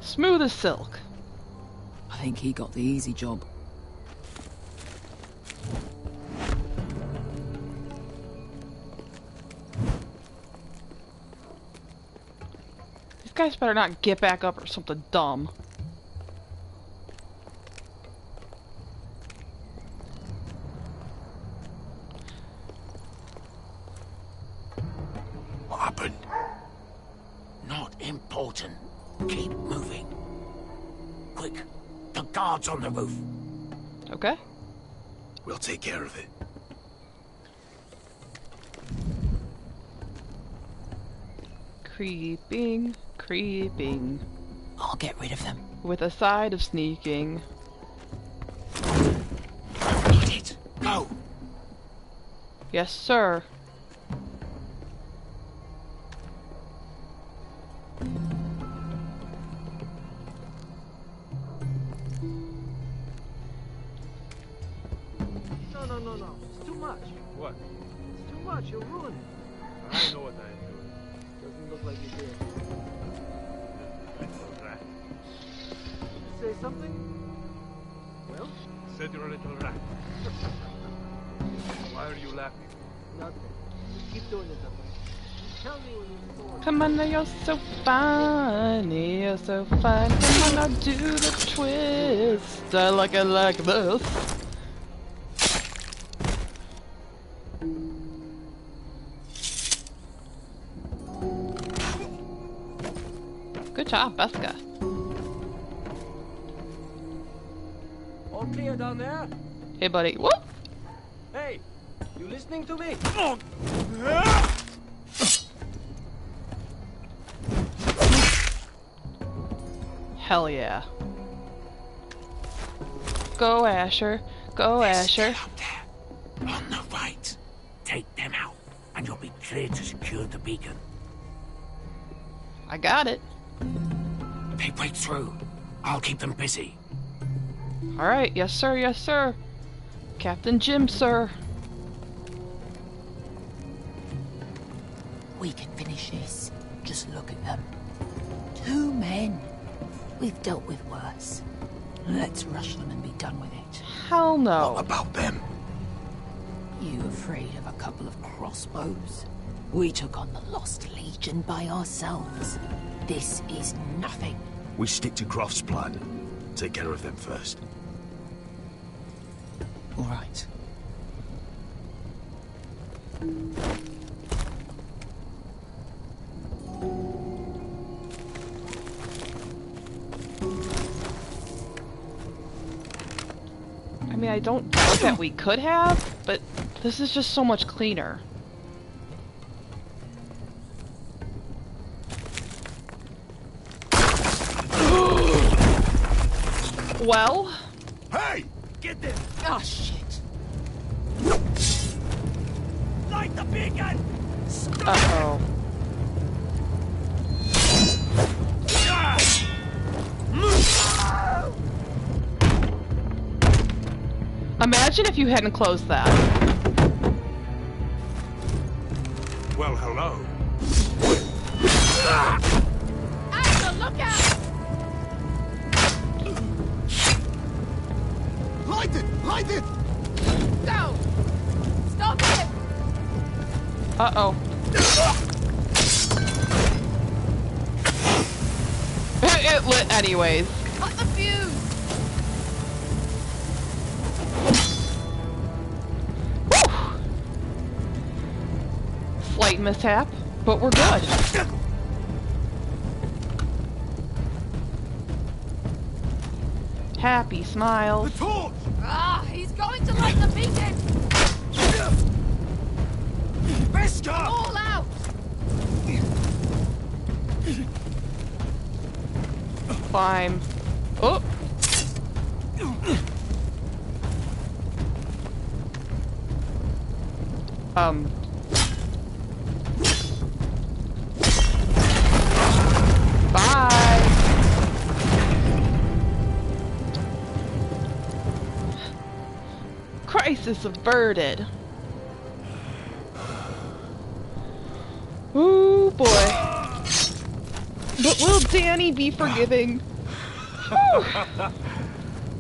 Smooth as silk. I think he got the easy job. Guys better not get back up or something dumb. What happened? Not important. Keep moving. Quick, the guard's on the roof. Okay. We'll take care of it. Creeping. Creeping. I'll get rid of them. With a side of sneaking. Got it. Go. Yes, sir. No. It's too much. What? It's too much. You'll ruin it. I know what I'm doing. Doesn't look like you did. Rat. Say something? Well? Said you're a little rat. Why are you laughing? Nothing. Just keep doing it that way. Tell me when you're bored. Come on, now you're so funny, you're so fun. Come on, now do the twist. I like it like this. Good job, Beska. All clear down there? Hey, buddy. Whoop! Hey, you listening to me? Hell yeah. Go, Asher. Go, Asher. On the right. Take them out, and you'll be clear to secure the beacon. I got it. They break through. I'll keep them busy. Alright, yes sir, yes sir. Captain Jim, sir. We can finish this. Just look at them. 2 men. We've dealt with worse. Let's rush them and be done with it. Hell no. What about them? You afraid of a couple of crossbows? We took on the Lost Legion by ourselves. This is nothing. We stick to Croft's plan. Take care of them first. All right. I mean, I don't doubt that we could have, but this is just so much cleaner. Well? Hey! Get this! Oh, shit. Light the beacon! Uh-oh. Imagine if you hadn't closed that. Well, hello. Asher, look out! Light it! Light it! Down! Stop him! Uh-oh. It lit anyways. Cut the fuse! Slight mishap, but we're good. Happy smiles. The torch! Ah, he's going to light the beacon! Beska! All out! Climb. Oh! Bye! Crisis averted. Ooh, boy. But will Danny be forgiving?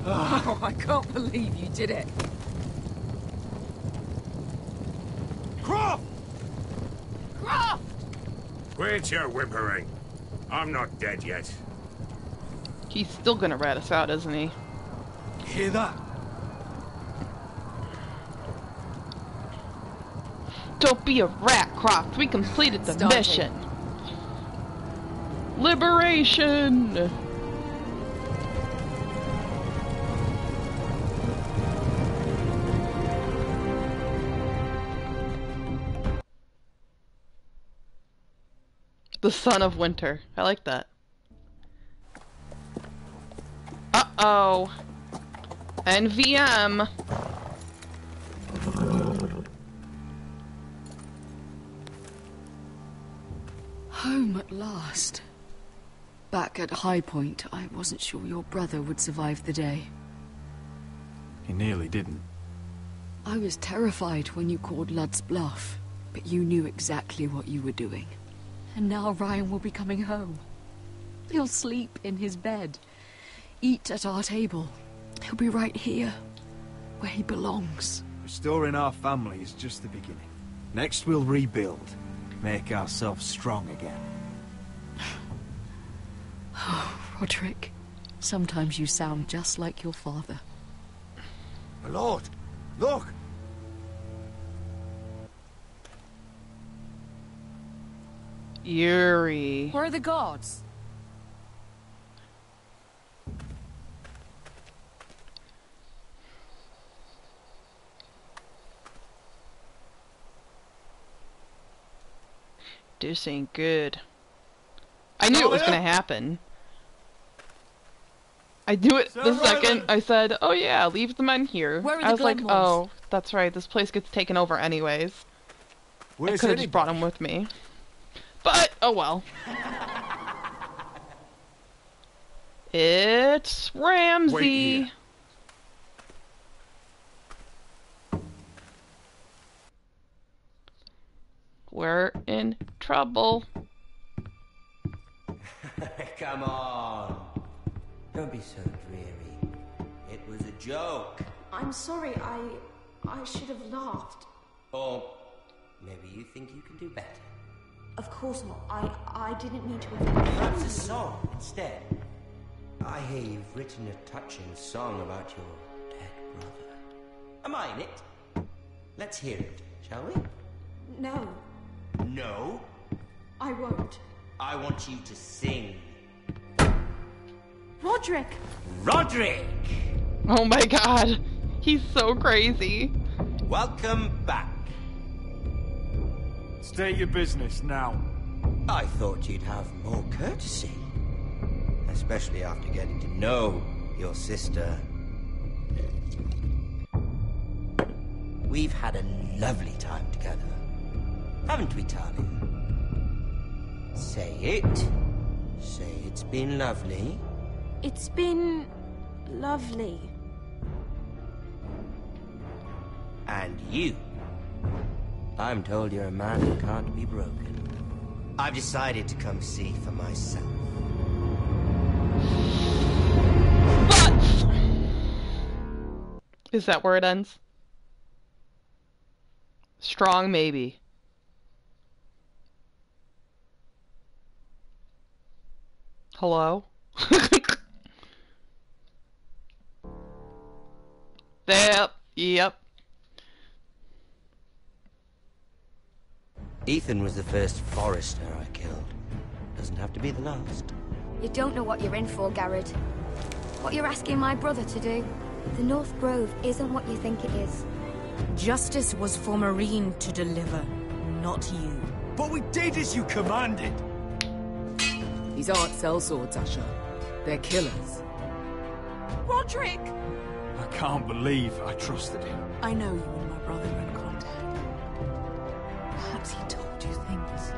Oh, I can't believe you did it. Croft! Croft! Quit your whimpering. I'm not dead yet. He's still gonna rat us out, isn't he? Hear that? Don't be a rat, Croft. We completed the Starting. mission. Liberation! The son of winter. I like that. Uh-oh. NVM. Home at last. Back at High Point, I wasn't sure your brother would survive the day. He nearly didn't. I was terrified when you called Ludd's bluff, but you knew exactly what you were doing. And now Ryan will be coming home. He'll sleep in his bed, eat at our table. He'll be right here, where he belongs. Restoring our family is just the beginning. Next we'll rebuild. Make ourselves strong again. Oh, Roderick. Sometimes you sound just like your father. My lord, look! Yuri. Where are the guards? This ain't good. I knew it was gonna happen. I knew it the second I said, oh yeah, leave the men here. I was like, oh, that's right, this place gets taken over anyways. I could have just brought him with me. But, oh well. It's Ramsey. We're in trouble. Come on. Don't be so dreary. It was a joke. I'm sorry, I should have laughed. Or maybe you think you can do better. Of course not. I didn't mean to Perhaps a song instead. I hear you've written a touching song about your dead brother. Am I in it? Let's hear it, shall we? No, No? I won't. I want you to sing. Roderick! Roderick! Oh my god. He's so crazy. Welcome back. State your business now. I thought you'd have more courtesy. Especially after getting to know your sister. We've had a lovely time together. Haven't we, Talia? Say it. Say it's been lovely. It's been lovely. And you. I'm told you're a man who can't be broken. I've decided to come see for myself. Is that where it ends? Strong, maybe. Hello? Yep. Ethan was the first Forrester I killed. Doesn't have to be the last. You don't know what you're in for, Garrett. What you're asking my brother to do. The North Grove isn't what you think it is. Justice was for Marine to deliver, not you. But we did as you commanded. These aren't sellswords, Asher. They're killers. Roderick! I can't believe I trusted him. I know you and my brother are in contact. Perhaps he told you things.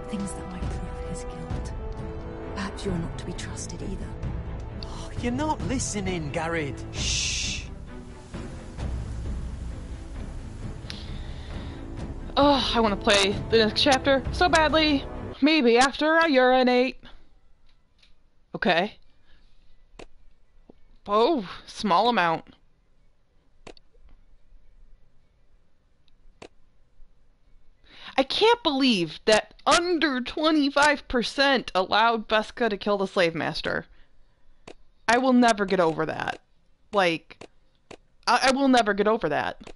Things that might prove his guilt. Perhaps you're not to be trusted either. Oh, you're not listening, Garrett. Shh. Oh, I want to play the next chapter so badly. Maybe after I urinate. Okay. Oh, small amount. I can't believe that under 25% allowed Beska to kill the slave master. I will never get over that. Like, I will never get over that.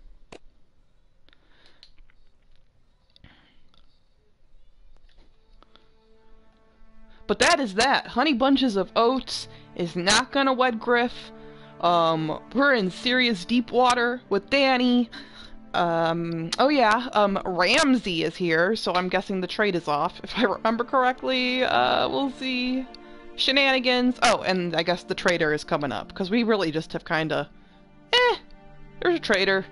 But that is that. Honey Bunches of Oats is not gonna wed Griff. We're in serious deep water with Danny. Ramsey is here, so I'm guessing the trade is off. If I remember correctly, we'll see. Shenanigans. Oh, and I guess the trader is coming up, because we really just have kinda... there's a trader.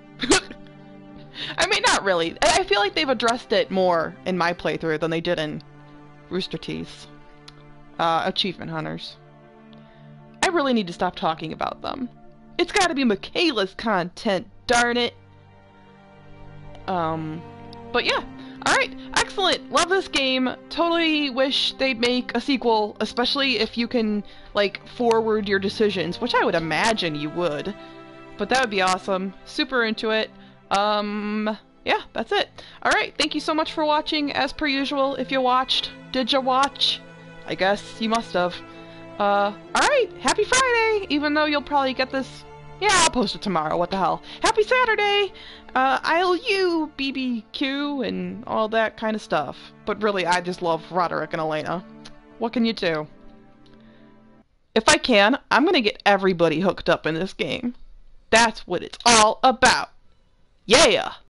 I mean, not really. I feel like they've addressed it more in my playthrough than they did in Rooster Teeth's. Achievement Hunters. I really need to stop talking about them. It's gotta be Michaela's content, darn it. But yeah. Alright, excellent. Love this game. Totally wish they'd make a sequel, especially if you can, like, forward your decisions, which I would imagine you would. But that would be awesome. Super into it. Yeah, that's it. Alright, thank you so much for watching, as per usual. If you watched, did you watch? I guess you must have. Alright, happy Friday! Even though you'll probably get this... Yeah, I'll post it tomorrow, what the hell. Happy Saturday! ILU, BBQ, and all that kind of stuff. But really, I just love Roderick and Elena. What can you do? If I can, I'm gonna get everybody hooked up in this game. That's what it's all about. Yeah!